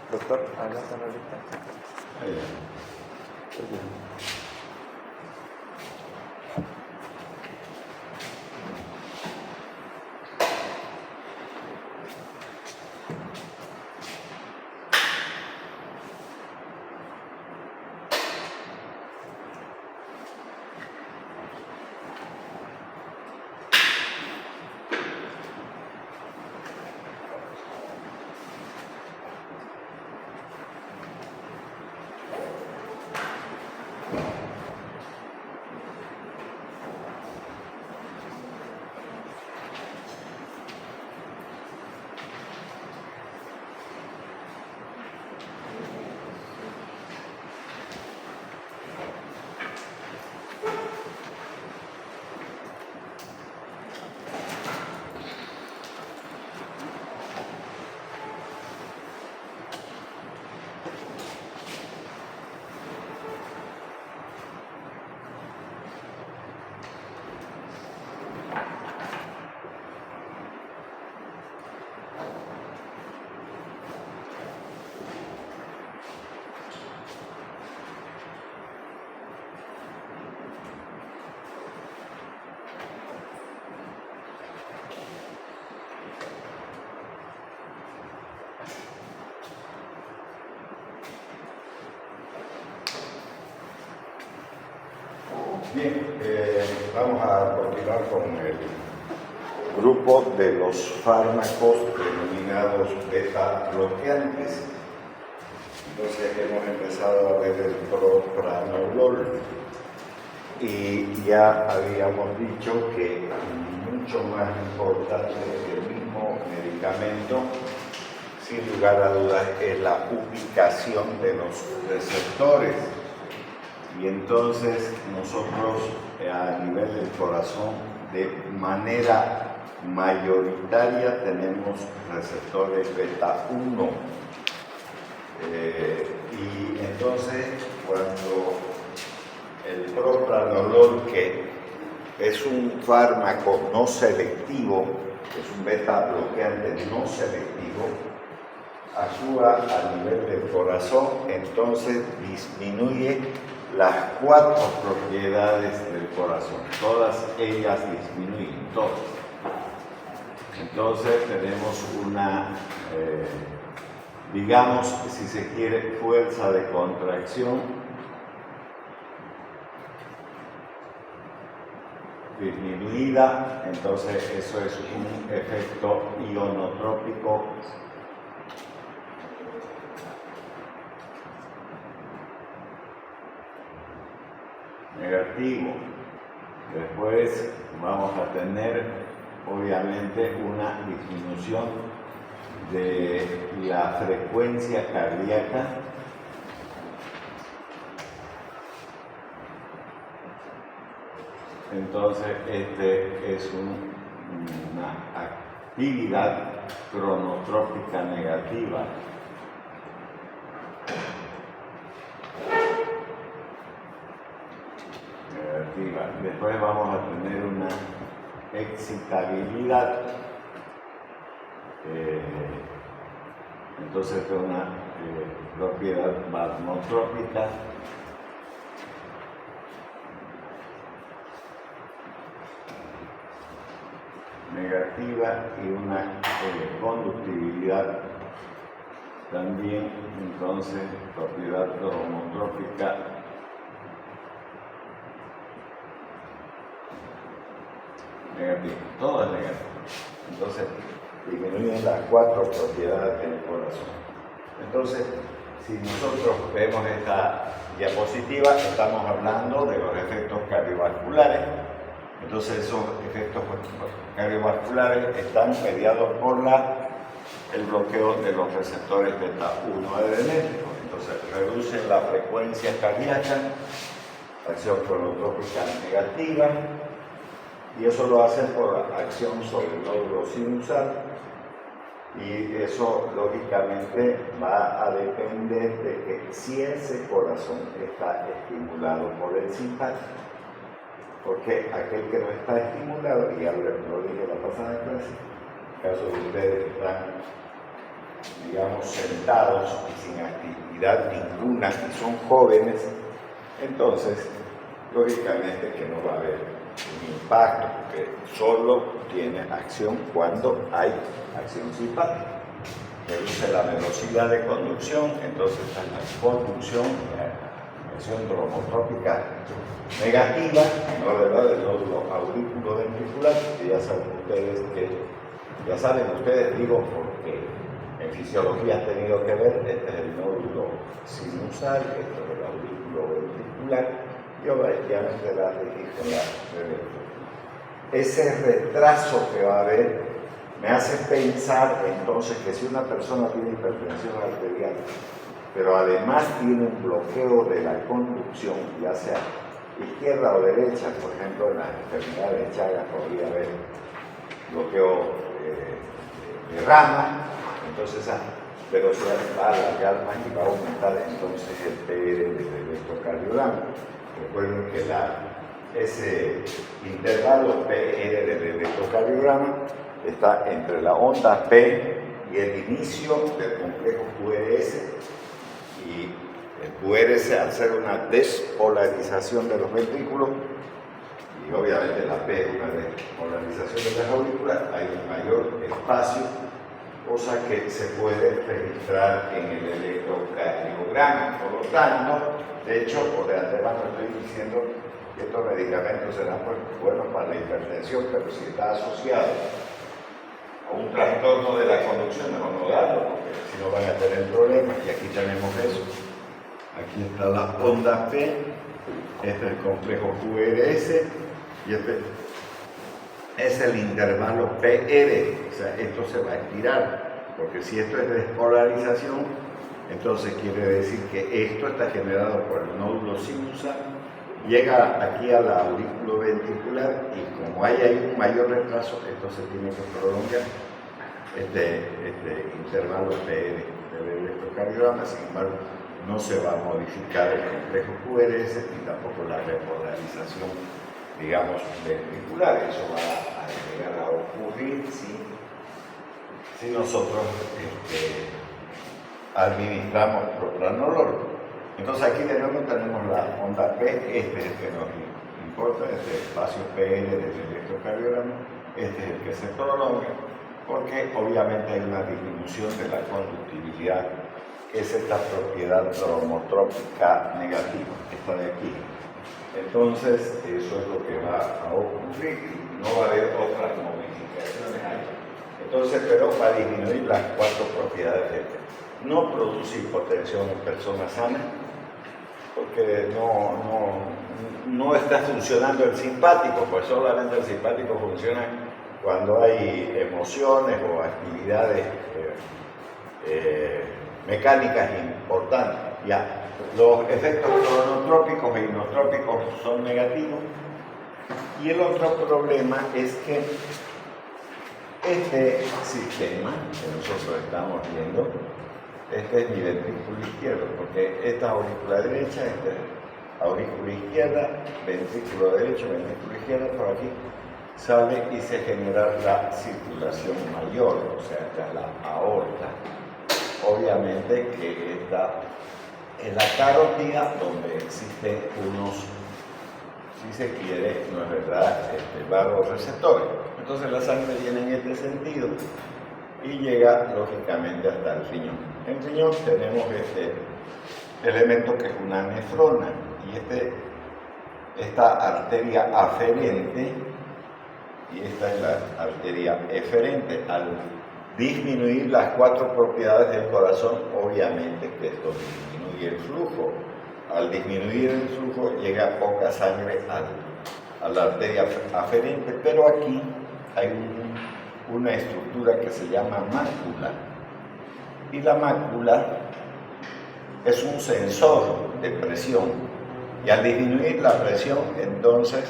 Doctor, ¿hablas ahorita? Bien, vamos a continuar con el grupo de los fármacos denominados beta bloqueantes. Entonces hemos empezado a ver el propranolol y ya habíamos dicho que mucho más importante que el mismo medicamento, sin lugar a dudas, es la ubicación de los receptores. Y entonces nosotros a nivel del corazón de manera mayoritaria tenemos receptores beta 1 y entonces cuando el propranolol, que es un fármaco no selectivo, es un beta bloqueante no selectivo, actúa a nivel del corazón, entonces disminuye las 4 propiedades del corazón, todas ellas disminuyen, todas. Entonces tenemos una, digamos, si se quiere, fuerza de contracción disminuida, entonces eso es un efecto ionotrópico negativo. Después vamos a tener obviamente una disminución de la frecuencia cardíaca, entonces este es una actividad cronotrópica negativa. Después vamos a tener una excitabilidad, entonces es una propiedad vasmotrópica. negativa y una conductividad también, entonces propiedad cromotrópica negativa, todo es negativo. Entonces disminuyen las 4 propiedades del corazón. Entonces, si nosotros vemos esta diapositiva, estamos hablando de los efectos cardiovasculares. Entonces esos efectos cardiovasculares están mediados por el bloqueo de los receptores beta 1 adrenérgicos. Entonces reducen la frecuencia cardíaca, acción cronotrópica negativa, y eso lo hacen por la acción sobre el nódulo sinusal, y eso lógicamente va a depender de que si ese corazón está estimulado por el simpático. Porque aquel que no está estimulado, y ya lo dije la pasada clase, en caso de ustedes que están, digamos, sentados y sin actividad ninguna y son jóvenes, entonces, lógicamente que no va a haber un impacto, porque solo tiene acción cuando hay acción simpática. Reduce la velocidad de conducción, entonces está en la conducción, la acción cromotrópica negativa, no del nódulo auriculoventricular, que ya saben ustedes, digo, porque en fisiología han tenido que ver, este es el nódulo sinusal, este es el auriculoventricular, y obviamente la registro la reventricular. Ese retraso que va a haber me hace pensar entonces que si una persona tiene hipertensión arterial, pero además tiene un bloqueo de la conducción, ya sea izquierda o derecha, por ejemplo, en las enfermedades de Chagas podría haber bloqueo de rama, entonces esa velocidad va a alargar más y va a aumentar entonces el PR del electrocardiograma. Recuerden que ese intervalo PR del electrocardiograma está entre la onda P y el inicio del complejo QRS, y el QRS, al ser una despolarización de los ventrículos, y obviamente la P es una despolarización de las aurículas, hay un mayor espacio, cosa que se puede registrar en el electrocardiograma. Por lo tanto, de hecho, por de antemano estoy diciendo que estos medicamentos serán buenos para la hipertensión, pero si está asociado a un trastorno de la conducción, mejor no darlo, porque si no van a tener problemas, y aquí tenemos eso. Aquí está la onda P, este es el complejo QRS, y este es el intervalo PR, o sea, esto se va a estirar, porque si esto es despolarización, entonces quiere decir que esto está generado por el nódulo sinusal, llega aquí a la aurículo-ventricular, y como hay un mayor retraso, esto se tiene que prolongar, este intervalo PR del electrocardiograma. Sin embargo, no se va a modificar el complejo QRS ni tampoco la repolarización, digamos, ventricular. Eso va a llegar a ocurrir si nosotros administramos propranolol. Entonces aquí de nuevo tenemos la onda P, este es el que nos importa, este espacio PL del electrocardiograma, este es el que se prolonga, porque obviamente hay una disminución de la conductividad, que es esta propiedad cromotrópica negativa, esta de aquí. Entonces eso es lo que va a ocurrir, no va a haber otras modificaciones ahí. Entonces, pero va a disminuir las 4 propiedades de este. No produce hipotensión en personas sanas, porque no está funcionando el simpático, pues solamente el simpático funciona cuando hay emociones o actividades mecánicas importantes. Ya, los efectos cronotrópicos e inotrópicos son negativos, y el otro problema es que este sistema que nosotros estamos viendo, este es mi ventrículo izquierdo, porque esta es aurícula derecha, esta es aurícula izquierda, ventrículo derecho, ventrículo izquierdo, por aquí sale y se genera la circulación mayor, o sea, esta es la aorta. Obviamente que está en la carótida, donde existen si se quiere, no es verdad, varios receptores. Entonces la sangre viene en este sentido y llega lógicamente hasta el riñón. En el riñón tenemos este elemento que es una nefrona y esta arteria aferente y esta es la arteria eferente. Al disminuir las 4 propiedades del corazón, obviamente que esto disminuye el flujo. Al disminuir el flujo llega poca sangre a la arteria aferente, pero aquí hay una estructura que se llama mácula. Y la mácula es un sensor de presión. Y al disminuir la presión, entonces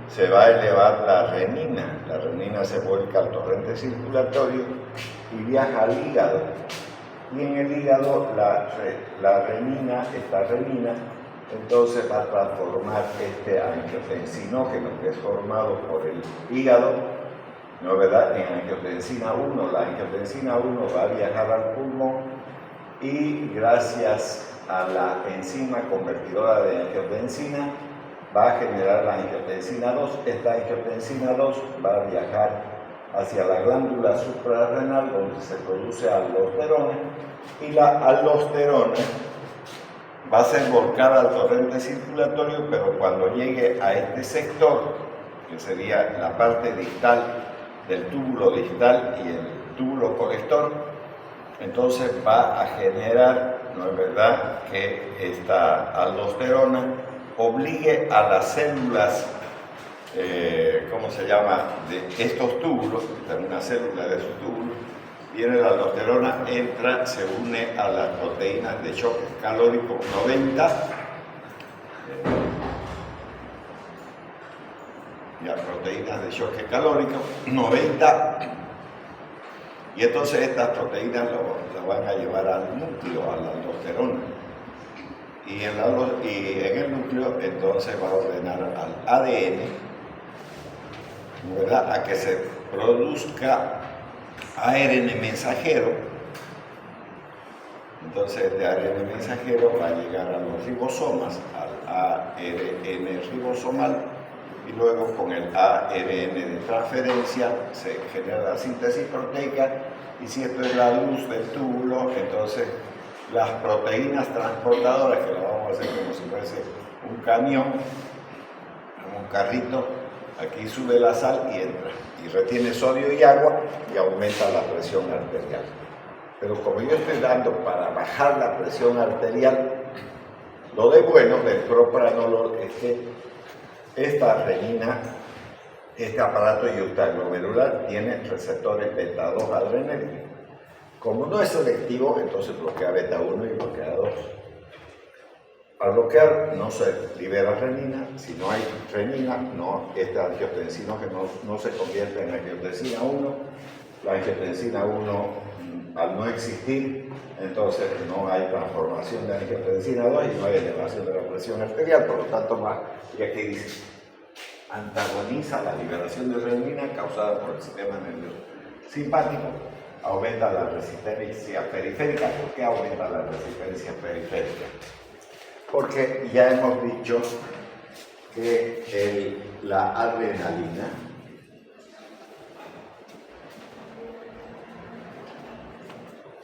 se va a elevar la renina. La renina se vuelca al torrente circulatorio y viaja al hígado. Y en el hígado esta renina, entonces va a transformar este angiotensinógeno que es formado por el hígado, ¿no es verdad?, en angiotensina 1. La angiotensina 1 va a viajar al pulmón y gracias a la enzima convertidora de angiotensina va a generar la angiotensina 2. Esta angiotensina 2 va a viajar hacia la glándula suprarrenal donde se produce aldosterona y la aldosterona va a ser volcada al torrente circulatorio, pero cuando llegue a este sector, que sería la parte distal del túbulo distal y el túbulo colector, entonces va a generar, ¿no es verdad?, que esta aldosterona obligue a las células, ¿cómo se llama?, de estos túbulos, esta es una célula de esos túbulos, viene la aldosterona, entra, se une a las proteínas de choque calórico 90, y a proteínas de choque calórico 90, y entonces estas proteínas lo van a llevar al núcleo, a la aldosterona. Y en el núcleo entonces va a ordenar al ADN, ¿verdad?, a que se produzca ARN mensajero. Entonces este ARN mensajero va a llegar a los ribosomas, al ARN ribosomal, y luego con el ARN de transferencia se genera la síntesis proteica, y si esto es la luz del túbulo, entonces las proteínas transportadoras, que lo vamos a hacer como si fuese un camión, un carrito, aquí sube la sal y entra, y retiene sodio y agua y aumenta la presión arterial. Pero como yo estoy dando para bajar la presión arterial, lo de bueno del propranolol es que esta renina, este aparato yuxtaglomerular, tiene receptores beta-2 adrenérgicos. Como no es selectivo, entonces bloquea beta-1 y bloquea 2. Al bloquear no se libera renina. Si no hay renina, este angiotensinógeno no se convierte en angiotensina 1. La angiotensina 1, al no existir, entonces no hay transformación de angiotensina 2 y no hay elevación de la presión arterial. Por lo tanto, y aquí dice, antagoniza la liberación de renina causada por el sistema nervioso simpático, aumenta la resistencia periférica. ¿Por qué aumenta la resistencia periférica? Porque ya hemos dicho que la adrenalina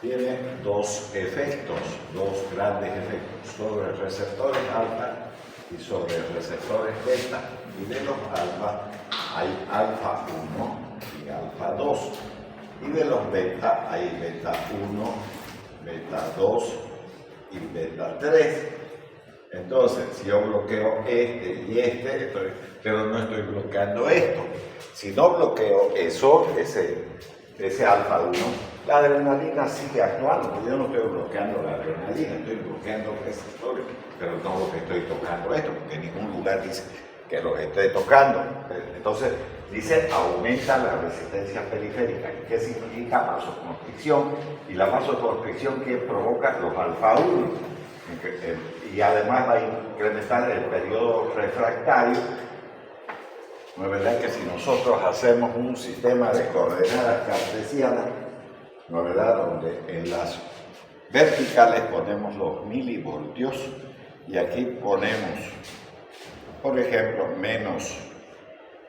tiene dos efectos, dos grandes efectos, sobre receptores alfa y sobre receptores beta. Y de los alfa hay alfa 1 y alfa 2. Y de los beta hay beta 1, beta 2 y beta 3. Entonces, si yo bloqueo este y este, pero no estoy bloqueando esto. Si no bloqueo ese alfa 1, la adrenalina sigue actuando, porque yo no estoy bloqueando la adrenalina, estoy bloqueando receptores, pero no los estoy tocando esto, porque en ningún lugar dice que los esté tocando. Entonces, dice aumenta la resistencia periférica. ¿Qué significa? Vasoconstricción. Y la vasoconstricción que provoca los alfa 1. Y además va a incrementar el periodo refractario. No es verdad que si nosotros hacemos un sistema de coordenadas cartesianas, ¿no es verdad?, donde en las verticales ponemos los milivoltios y aquí ponemos por ejemplo, menos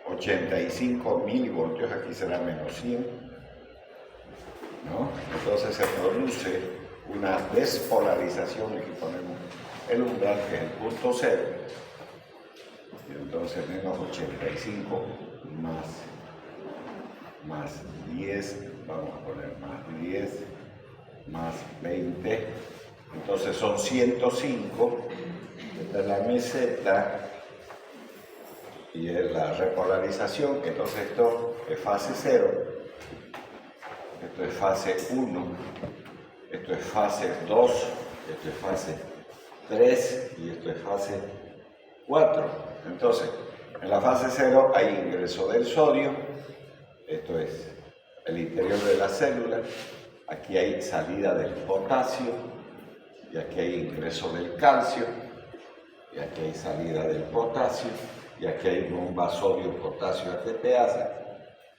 85 milivoltios, aquí será menos 100, ¿no? Entonces se produce una despolarización, aquí ponemos el umbral que es el punto cero, y entonces menos 85 más 10, vamos a poner más 10, más 20, entonces son 105, esta es la meseta, y es la repolarización, entonces esto es fase 0, esto es fase 1, esto es fase 2, esto es fase 3 y esto es fase 4. Entonces, en la fase 0 hay ingreso del sodio, esto es el interior de la célula, aquí hay salida del potasio, y aquí hay ingreso del calcio, y aquí hay salida del potasio, y aquí hay bomba sodio-potasio ATPasa,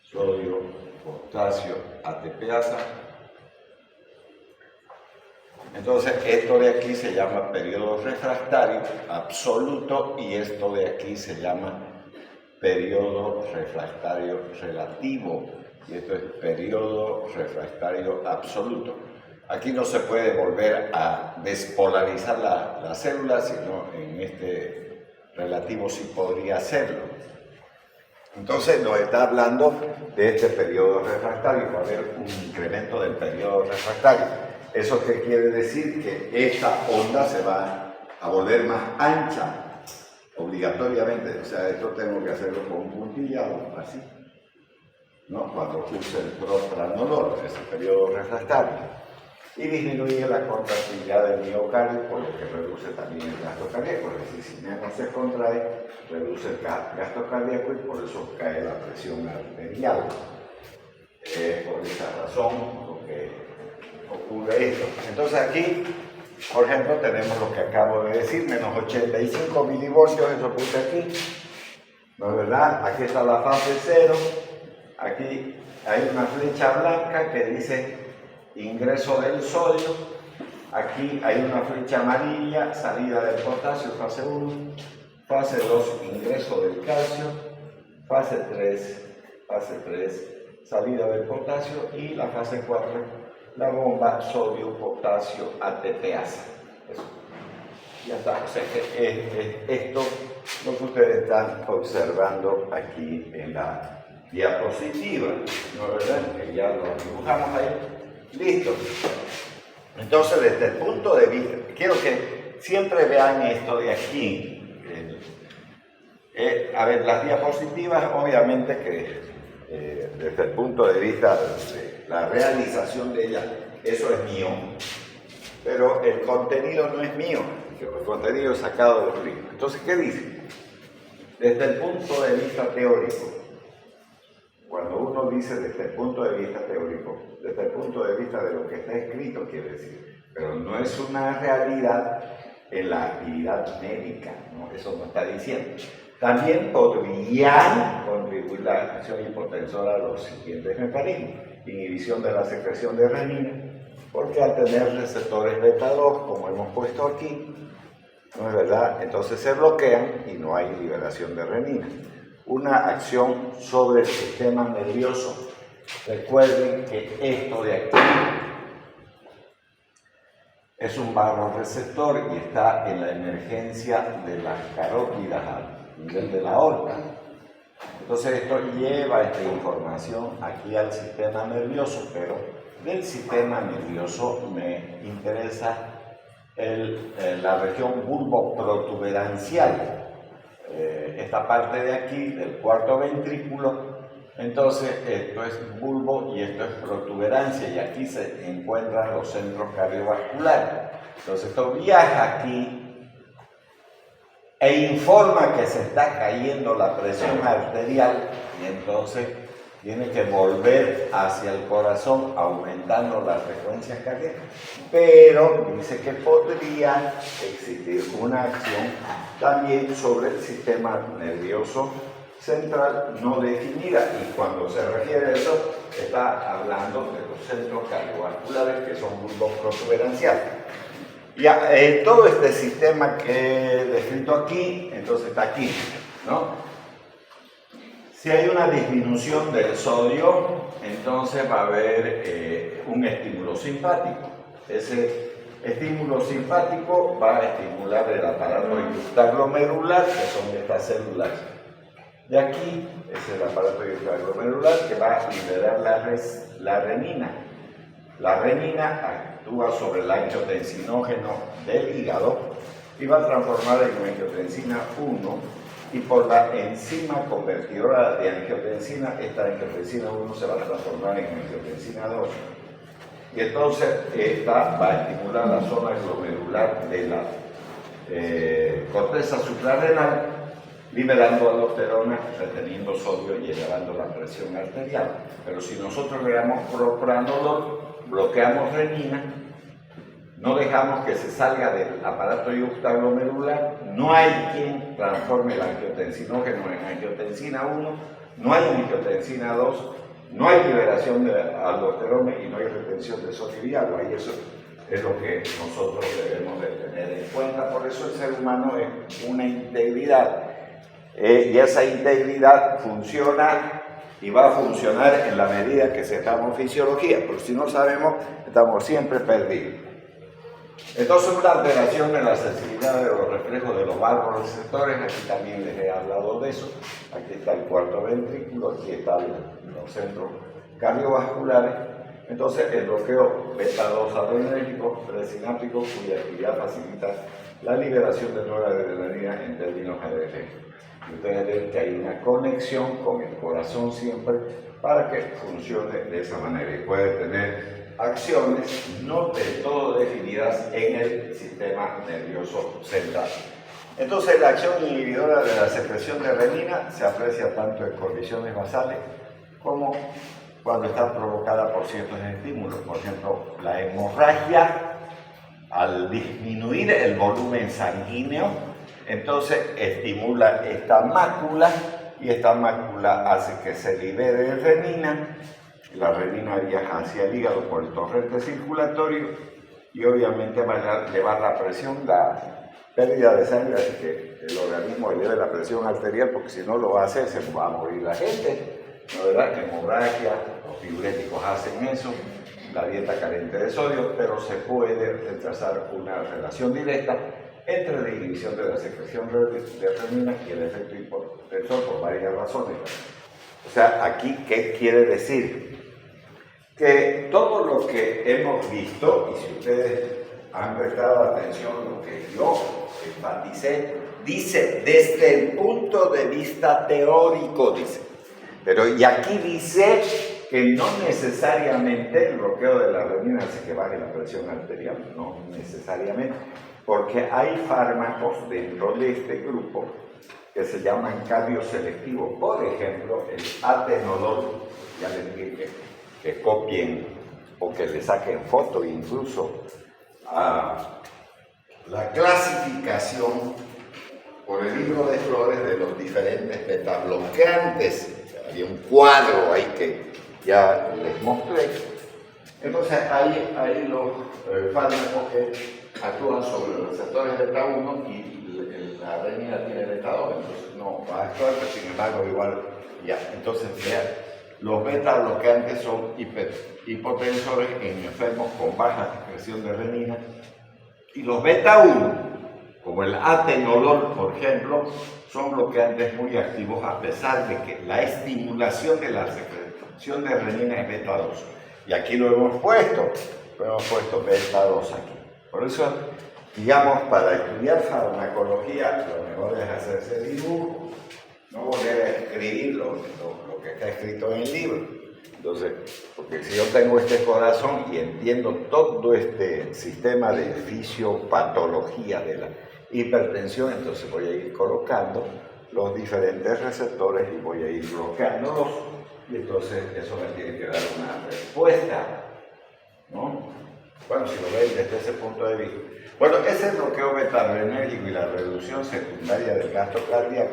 sodio, potasio, ATPasa. Entonces, esto de aquí se llama periodo refractario absoluto y esto de aquí se llama periodo refractario relativo y esto es periodo refractario absoluto. Aquí no se puede volver a despolarizar la célula, sino en este relativo sí podría hacerlo. Entonces nos está hablando de este periodo refractario, va a haber un incremento del periodo refractario. ¿Eso qué quiere decir? Que esta onda se va a volver más ancha, obligatoriamente. O sea, esto tengo que hacerlo con un puntillado, así, ¿no? Cuando use el propranolol, ese periodo refractario. Y disminuye la contractilidad del miocardio, por lo que reduce también el gasto cardíaco. Es decir, si menos se contrae, reduce el gasto cardíaco y por eso cae la presión arterial. Por esa razón lo que ocurre esto. Entonces aquí, por ejemplo, tenemos lo que acabo de decir, menos 85 milivoltios, eso puse aquí, ¿no es verdad? Aquí está la fase 0, aquí hay una flecha blanca que dice ingreso del sodio, aquí hay una flecha amarilla, salida del potasio, fase 1, fase 2, ingreso del calcio, fase 3, salida del potasio y la fase 4, la bomba sodio-potasio ATPasa. Eso. Ya está, o sea que esto es lo que ustedes están observando aquí en la diapositiva, ¿no es verdad? Que ya lo dibujamos ahí. Listo. Entonces, desde el punto de vista, quiero que siempre vean esto de aquí. A ver, las diapositivas, obviamente que desde el punto de vista de la realización de ellas, eso es mío, pero el contenido no es mío, el contenido es sacado de los libros. Entonces, ¿qué dice? Desde el punto de vista teórico, cuando uno dice desde el punto de vista teórico, desde el punto de vista de lo que está escrito, quiere decir, pero no es una realidad en la actividad médica, ¿no? Eso no está diciendo. También podrían contribuir la acción hipotensora a los siguientes mecanismos: inhibición de la secreción de renina, porque al tener receptores beta 2, como hemos puesto aquí, ¿no es verdad? Entonces se bloquean y no hay liberación de renina. Una acción sobre el sistema nervioso. Recuerden que esto de aquí es un vasoreceptor y está en la emergencia de las carótidas al nivel de la aorta. Entonces esto lleva esta información aquí al sistema nervioso, pero del sistema nervioso me interesa la región bulboprotuberancial. Esta parte de aquí, del cuarto ventrículo, entonces esto es bulbo y esto es protuberancia y aquí se encuentran los centros cardiovasculares. Entonces esto viaja aquí e informa que se está cayendo la presión arterial y entonces tiene que volver hacia el corazón aumentando la frecuencia cardíaca. Pero dice que podría existir una acción también sobre el sistema nervioso central no definida, y cuando se refiere a eso está hablando de los centros cardiovasculares que son bulboprotuberanciales. Ya, todo este sistema que he descrito aquí, entonces está aquí, ¿no? Si hay una disminución del sodio, entonces va a haber un estímulo simpático. Ese estímulo simpático va a estimular el aparato yuxtaglomerular, que son estas células de aquí. Es el aparato yuxtaglomerular que va a liberar la renina. La renina actúa sobre el angiotensinógeno del hígado y va a transformar en angiotensina 1, y por la enzima convertidora de angiotensina, esta angiotensina 1 se va a transformar en angiotensina 2. Y entonces esta va a estimular la zona glomerular de la corteza suprarrenal, liberando aldosterona, reteniendo sodio y elevando la presión arterial. Pero si nosotros le damos propranolol, bloqueamos renina, no dejamos que se salga del aparato yuxtaglomerular, no hay quien transforme el angiotensinógeno en angiotensina 1, no hay angiotensina 2, no hay liberación de aldosterona y no hay retención de sodio y agua, y eso es lo que nosotros debemos de tener en cuenta. Por eso el ser humano es una integridad, y esa integridad funciona y va a funcionar en la medida que sepamos fisiología, porque si no sabemos, estamos siempre perdidos. Entonces, una alteración en la sensibilidad de los reflejos de los vasoreceptores, aquí también les he hablado de eso. Aquí está el cuarto ventrículo, aquí están los centros cardiovasculares. Entonces, el bloqueo beta-2 adrenérgico presináptico, cuya actividad facilita la liberación de noradrenalina en términos adrenérgicos. Y ustedes ven que hay una conexión con el corazón siempre para que funcione de esa manera, y puede tener acciones no del todo definidas en el sistema nervioso central. Entonces, la acción inhibidora de la secreción de renina se aprecia tanto en condiciones basales como cuando está provocada por ciertos estímulos. Por ejemplo, la hemorragia, al disminuir el volumen sanguíneo, entonces estimula esta mácula, y esta mácula hace que se libere renina. La renina viaja hacia el hígado por el torrente circulatorio y obviamente va a elevar la presión, la pérdida de sangre, así que el organismo eleve la presión arterial, porque si no lo hace se va a morir la gente, ¿no, verdad? Hemorragia, los diuréticos hacen eso, la dieta carente de sodio, pero se puede retrasar una relación directa entre la inhibición de la secreción de renina y el efecto hipotensor por varias razones. O sea, aquí, ¿qué quiere decir? Que todo lo que hemos visto, y si ustedes han prestado atención a lo que yo enfaticé, dice desde el punto de vista teórico, dice. Pero y aquí dice que no necesariamente el bloqueo de la renina hace que baje la presión arterial, no necesariamente, porque hay fármacos dentro de este grupo que se llaman cardioselectivos. Por ejemplo, el atenolol, ya les dije que copien o que le saquen foto incluso a la clasificación por el libro de Flores de los diferentes betabloqueantes. Había un cuadro ahí que ya les mostré. Entonces hay los fármacos que actúan sobre los receptores beta 1 y la renina tiene beta 2, entonces no va a actuar, pero sin embargo igual ya. Entonces los beta bloqueantes son hipotensores en enfermos con baja secreción de renina, y los beta 1, como el atenolol, por ejemplo, son bloqueantes muy activos a pesar de que la estimulación de la secreción de renina es beta 2. Y aquí lo hemos puesto beta 2 aquí. Por eso, digamos, para estudiar farmacología, lo mejor es hacerse dibujo, no volver a escribir lo que está escrito en el libro. Entonces, porque si yo tengo este corazón y entiendo todo este sistema de fisiopatología de la hipertensión, entonces voy a ir colocando los diferentes receptores y voy a ir bloqueándolos, y entonces eso me tiene que dar una respuesta, ¿no? Bueno, si lo ven desde ese punto de vista. Bueno, ese bloqueo beta-adrenérgico y la reducción secundaria del gasto cardíaco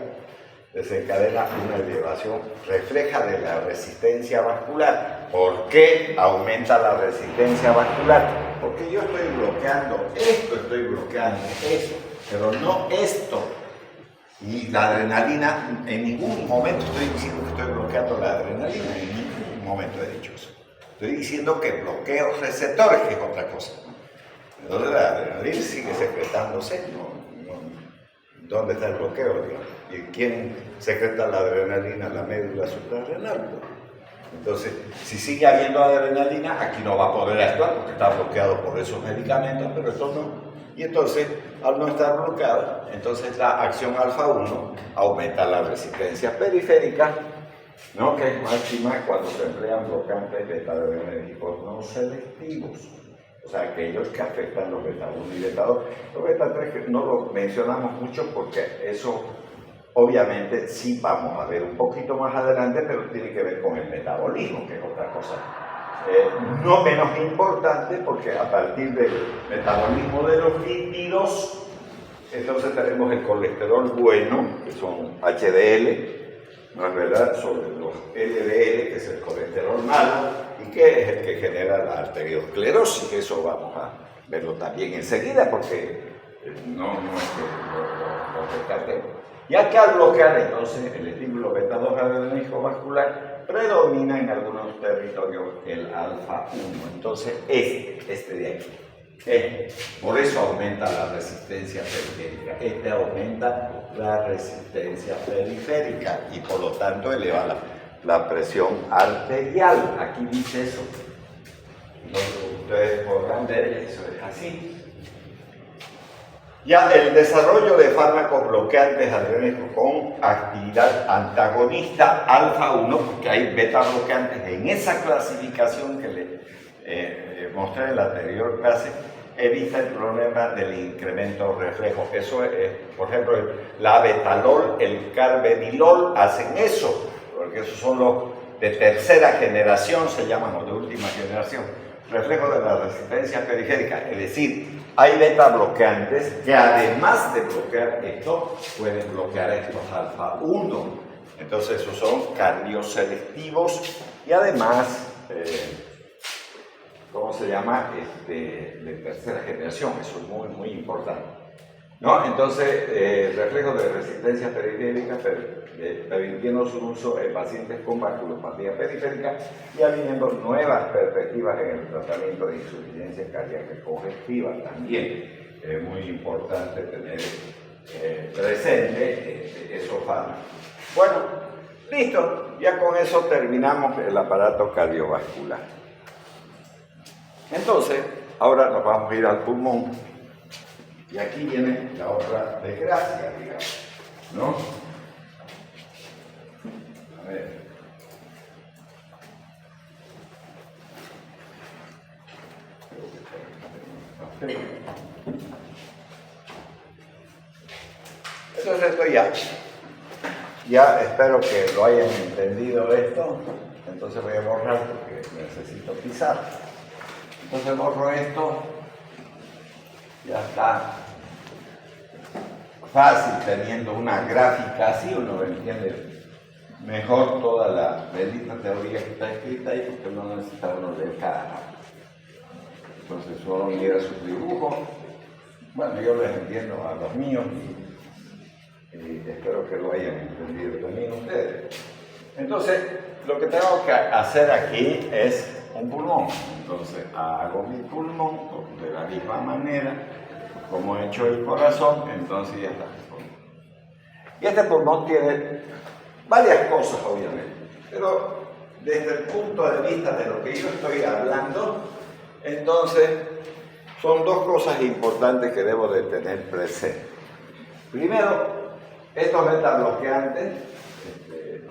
desencadena una elevación refleja de la resistencia vascular. ¿Por qué aumenta la resistencia vascular? porque yo estoy bloqueando esto, estoy bloqueando eso, pero no esto. Y la adrenalina, en ningún momento estoy diciendo que estoy bloqueando la adrenalina, en ningún momento he dicho eso. Estoy diciendo que bloqueo receptores, que es otra cosa. Entonces la adrenalina sigue secretándose, ¿dónde está el bloqueo, digamos? ¿Y quién secreta la adrenalina? La médula suprarrenal. Entonces, si sigue habiendo adrenalina, aquí no va a poder actuar porque está bloqueado por esos medicamentos, pero esto no. Y entonces, al no estar bloqueado, entonces la acción alfa-1 aumenta la resistencia periférica, ¿no? Que es máxima cuando se emplean bloqueantes beta-adrenérgicos no selectivos. O sea, aquellos que afectan los beta-1 y beta-2. Los beta-3 no lo mencionamos mucho porque eso obviamente sí vamos a ver un poquito más adelante, pero tiene que ver con el metabolismo, que es otra cosa. No menos importante, porque a partir del metabolismo de los lípidos, entonces tenemos el colesterol bueno, que son HDL, ¿no es verdad?, sobre los LDL, que es el colesterol malo, y que es el que genera la arteriosclerosis, que eso vamos a verlo también enseguida, porque no es que lo descartemos. Ya que al bloquear entonces el estímulo beta-2 adrenérgico vascular, predomina en algunos territorios el alfa-1. Entonces este de aquí. Por eso aumenta la resistencia periférica. Este aumenta la resistencia periférica y por lo tanto eleva la presión arterial. Aquí dice eso. Entonces ustedes podrán ver, eso es así. Ya el desarrollo de fármacos bloqueantes adrenérgicos con actividad antagonista alfa-1, porque hay beta bloqueantes en esa clasificación que les mostré en la anterior clase, evita el problema del incremento reflejo. Eso es, por ejemplo, la betalol, el carvedilol hacen eso, porque esos son los de tercera generación, se llaman, o de última generación, reflejo de la resistencia periférica, es decir, hay beta bloqueantes que además de bloquear esto, pueden bloquear estos alfa-1. Entonces esos son cardioselectivos y además, ¿cómo se llama? De tercera generación, eso es muy, muy importante. ¿No? Entonces, reflejo de resistencia periférica, permitiendo su uso en pacientes con vasculopatía periférica y abriendo nuevas perspectivas en el tratamiento de insuficiencia cardíaca congestiva también. Es muy importante tener presente esos fármacos. Bueno, listo, ya con eso terminamos el aparato cardiovascular. Entonces, ahora nos vamos a ir al pulmón. Y aquí viene la otra desgracia, digamos, ¿no? A ver. Entonces esto ya espero que lo hayan entendido esto. Entonces voy a borrar porque necesito pisar. Entonces borro esto. Ya está fácil teniendo una gráfica así, uno entiende mejor toda la bendita teoría que está escrita ahí, porque no necesita uno leer cada lado. Entonces solo mira sus dibujos. Bueno, yo les entiendo a los míos y espero que lo hayan entendido también ustedes. Entonces, lo que tengo que hacer aquí es un pulmón. Entonces hago mi pulmón de la misma manera como he hecho el corazón, entonces ya está. Y este pulmón tiene varias cosas, obviamente, pero desde el punto de vista de lo que yo estoy hablando, entonces son dos cosas importantes que debo de tener presente. Primero, estos beta bloqueantes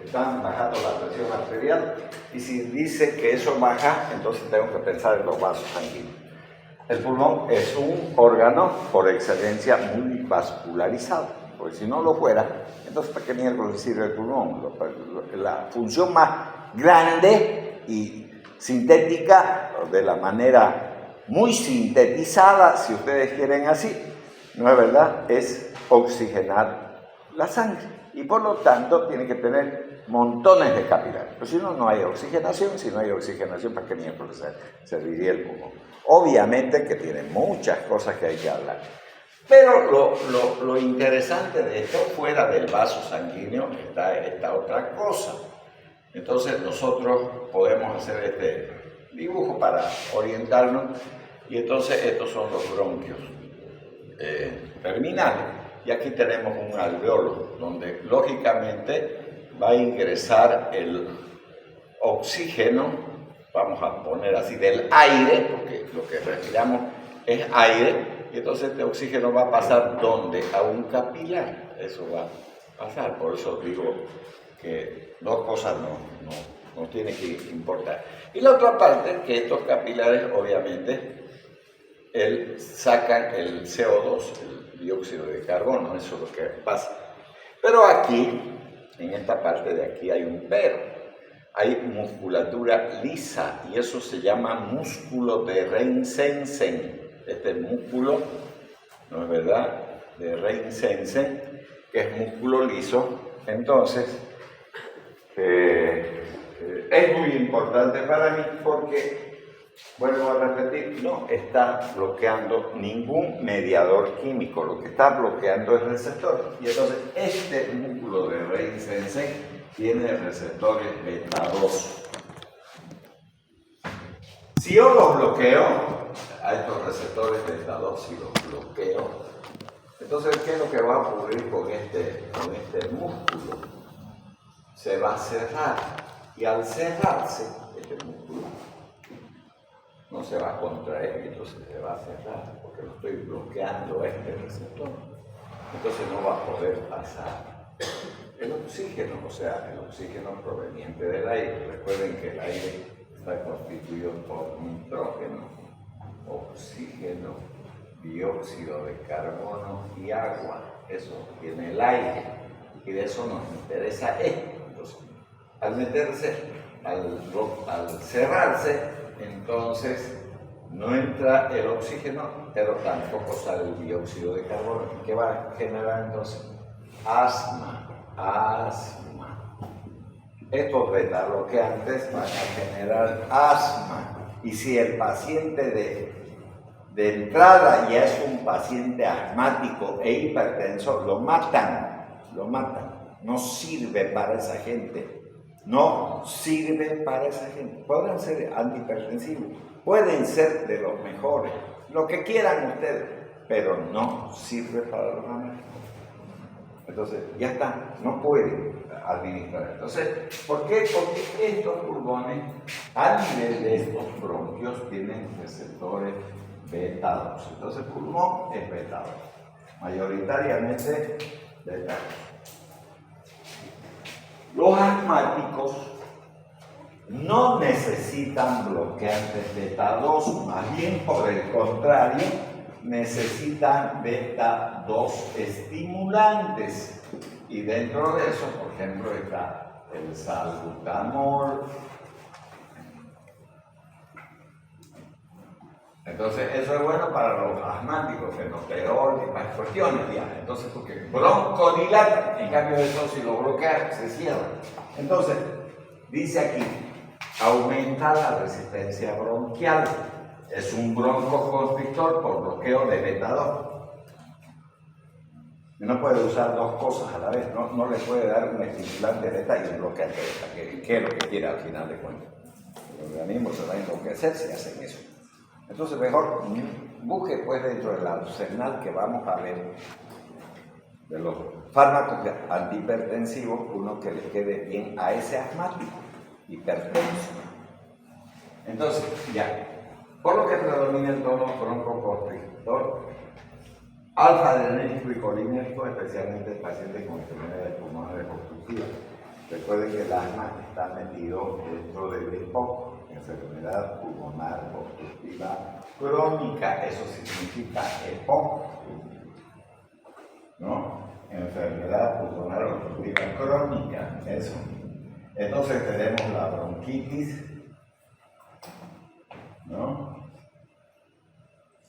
están bajando la presión arterial y si dice que eso baja, entonces tengo que pensar en los vasos sanguíneos. El pulmón es un órgano por excelencia muy vascularizado, porque si no lo fuera, entonces ¿para qué miércoles sirve el pulmón? La función más grande y sintética, de la manera muy sintetizada, si ustedes quieren así, ¿no es verdad?, es oxigenar la sangre y por lo tanto tiene que tener montones de capilares. Pero si no, no hay oxigenación. Si no hay oxigenación, ¿para qué miércoles serviría el pulmón? Obviamente que tiene muchas cosas que hay que hablar. Pero lo interesante de esto, fuera del vaso sanguíneo, está esta otra cosa. Entonces nosotros podemos hacer este dibujo para orientarnos. Y entonces estos son los bronquios terminales. Y aquí tenemos un alveolo, donde lógicamente va a ingresar el oxígeno, vamos a poner así, del aire, porque lo que respiramos es aire, y entonces este oxígeno va a pasar ¿dónde? A un capilar. Eso va a pasar, por eso digo que dos cosas no tienen que importar. Y la otra parte, que estos capilares obviamente sacan el CO2, el dióxido de carbono, eso es lo que pasa. Pero aquí, en esta parte de aquí hay un pero. Hay musculatura lisa y eso se llama músculo de Reinssensen. Este músculo, ¿no es verdad?, de Reinssensen, que es músculo liso. Entonces, es muy importante para mí porque, vuelvo a repetir, no está bloqueando ningún mediador químico, lo que está bloqueando es receptor. Y entonces este músculo de Reinssensen tiene receptores beta 2. Si yo los bloqueo, a estos receptores beta 2, si los bloqueo, entonces ¿qué es lo que va a ocurrir con este músculo? Se va a cerrar, y al cerrarse, este músculo no se va a contraer, entonces se va a cerrar, porque lo estoy bloqueando este receptor. Entonces no va a poder pasar el oxígeno, o sea, el oxígeno proveniente del aire. Recuerden que el aire está constituido por nitrógeno, oxígeno, dióxido de carbono y agua. Eso tiene el aire, y de eso nos interesa esto. Entonces, al meterse, al cerrarse, entonces no entra el oxígeno, pero tampoco sale el dióxido de carbono. ¿Qué va a generar entonces? Asma. Estos beta bloqueantes van a generar asma. Y si el paciente de entrada ya es un paciente asmático e hipertenso, lo matan. No sirve para esa gente. No sirve para esa gente. Pueden ser antihipertensivos, pueden ser de los mejores, lo que quieran ustedes, pero no sirve para los asmáticos. Entonces, ya está, no pueden administrar. Entonces, ¿por qué? Porque estos pulmones, a nivel de estos bronquios, tienen receptores beta 2. Entonces, el pulmón es beta 2, mayoritariamente beta 2. Los asmáticos no necesitan bloqueantes beta 2, más bien por el contrario, necesitan beta 2 estimulantes. Y dentro de eso, por ejemplo, está el salbutamol. Entonces, eso es bueno para los asmáticos, fenoterol y más cuestiones, ya. Entonces, porque broncodilata, en cambio de eso, si lo bloquea, se cierra. Entonces, dice aquí, aumenta la resistencia bronquial. Es un broncoconstrictor por bloqueo de beta 2. No puede usar dos cosas a la vez, no le puede dar un estimulante beta y un bloqueante beta, que es lo que quiere al final de cuentas. El organismo se va a enloquecer si hacen eso. Entonces mejor busque pues dentro del arsenal que vamos a ver de los fármacos antihipertensivos, uno que le quede bien a ese asmático, hipertenso. Entonces, ya, por lo que predomina el tono broncoconstrictor, alfa-adrenérgico y colinérgico, especialmente en pacientes con enfermedades pulmonares obstructivas. Recuerden que el asma está metido dentro del EPOC, enfermedad pulmonar obstructiva crónica, eso significa EPOC, ¿no? Enfermedad pulmonar obstructiva crónica, eso. Entonces tenemos la bronquitis, ¿no?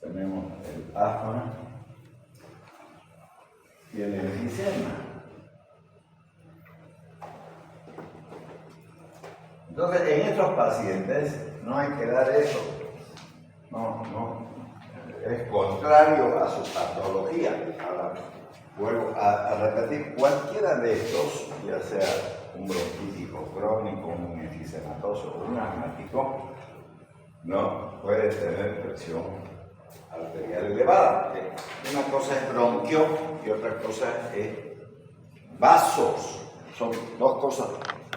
Tenemos el asma y el enfisema. Entonces, en estos pacientes no hay que dar eso. No, es contrario a su patología. Ahora, vuelvo a repetir, cualquiera de estos, ya sea un bronquítico crónico, un enfisematoso o un asmático, no puede tener presión arterial elevada. Una cosa es bronquio y otra cosa es vasos. Son dos cosas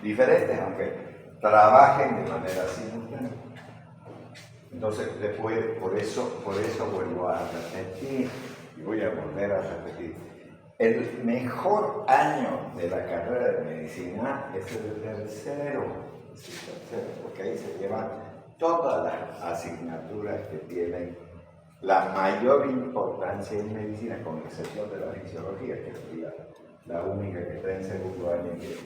diferentes, aunque trabajen de manera simultánea. Entonces, después, por eso vuelvo a repetir, y voy a volver a repetir. El mejor año de la carrera de medicina es el tercero, porque ahí se llevan todas las asignaturas que tienen la mayor importancia en medicina, con excepción de la fisiología, que sería la única que está en segundo año y es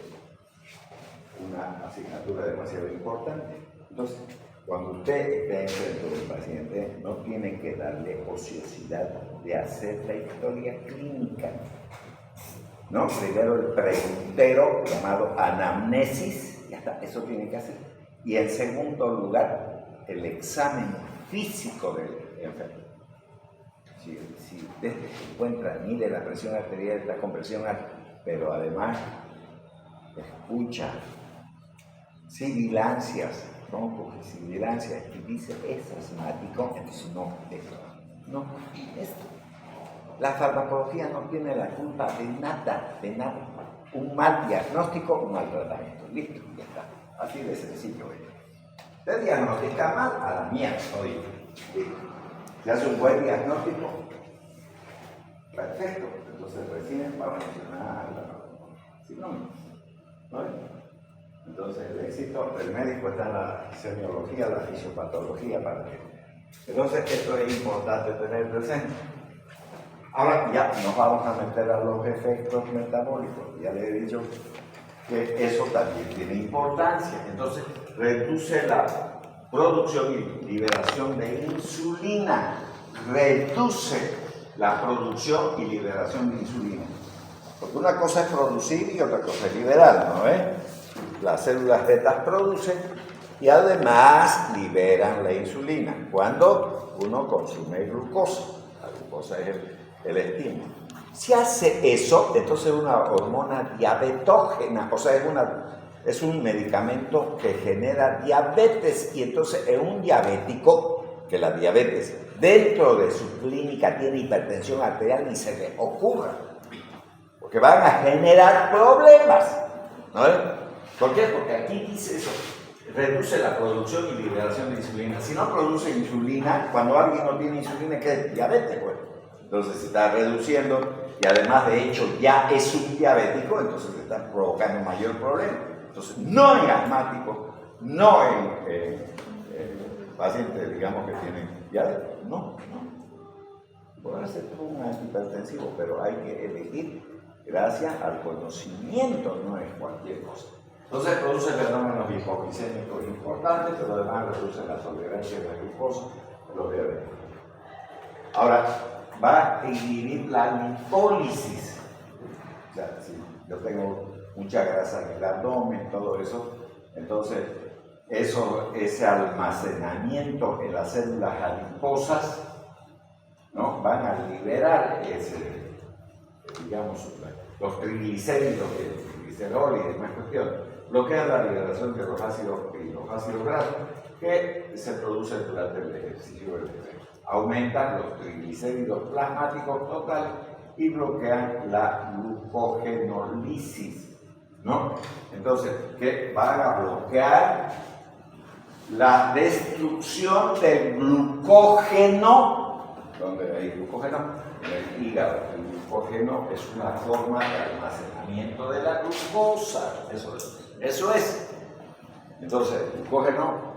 una asignatura demasiado importante. Entonces, cuando usted esté enfrente del paciente, no tiene que darle ociosidad de hacer la historia clínica. ¿No? Primero el preguntero, llamado anamnesis, ya está, eso tiene que hacer. Y en segundo lugar, el examen físico del enfermo. Si usted encuentra, mide la presión arterial, está con presión alta, pero además escucha sibilancias, broncosibilancias, y dice es asmático, entonces no, esto. La farmacología no tiene la culpa de nada, de nada. Un mal diagnóstico, un mal tratamiento. Listo, ya está. Así de sencillo. Usted diagnostica mal, a la mierda, oye. Se hace un buen diagnóstico, perfecto. Entonces recién va a funcionar. Si no. Entonces el éxito del médico está en la semiología, la fisiopatología. Entonces esto es importante tener presente. Ahora ya nos vamos a meter a los efectos metabólicos. Ya le he dicho que eso también tiene importancia. Entonces, reduce la producción y liberación de insulina. Reduce la producción y liberación de insulina. Porque una cosa es producir y otra cosa es liberar, ¿no ves? Las células betas producen y además liberan la insulina cuando uno consume glucosa. La glucosa es el estímulo. Si hace eso, entonces es una hormona diabetógena, o sea, es un medicamento que genera diabetes, y entonces es un diabético que la diabetes dentro de su clínica tiene hipertensión arterial y se le ocurra, porque van a generar problemas, ¿no? ¿Por qué? Porque aquí dice eso, reduce la producción y liberación de insulina. Si no produce insulina, cuando alguien no tiene insulina, ¿qué es? Diabetes, pues. Entonces se está reduciendo y además de hecho ya es un diabético, entonces se está provocando mayor problema. Entonces no en asmáticos, no en pacientes, digamos, que tienen diabetes, no. Puede ser un antihipertensivo, pero hay que elegir gracias al conocimiento, no es cualquier cosa. Entonces produce fenómenos hipoglicémicos importantes, pero además reduce la tolerancia de la glucosa, los diabéticos. Ahora, va a inhibir la lipólisis. O sea, si yo tengo mucha grasa en el abdomen, todo eso, entonces ese almacenamiento en las células adiposas, ¿no? Van a liberar los triglicéridos, el glicerol y demás cuestiones. Bloquean la liberación de los ácidos grasos que se producen durante el ejercicio del estrés. Aumentan los triglicéridos plasmáticos totales y bloquean la glucogenólisis, ¿no? Entonces, ¿qué? Van a bloquear la destrucción del glucógeno. ¿Dónde hay glucógeno? En el hígado. El glucógeno es una forma de almacenamiento de la glucosa. Eso es. Entonces, el glucógeno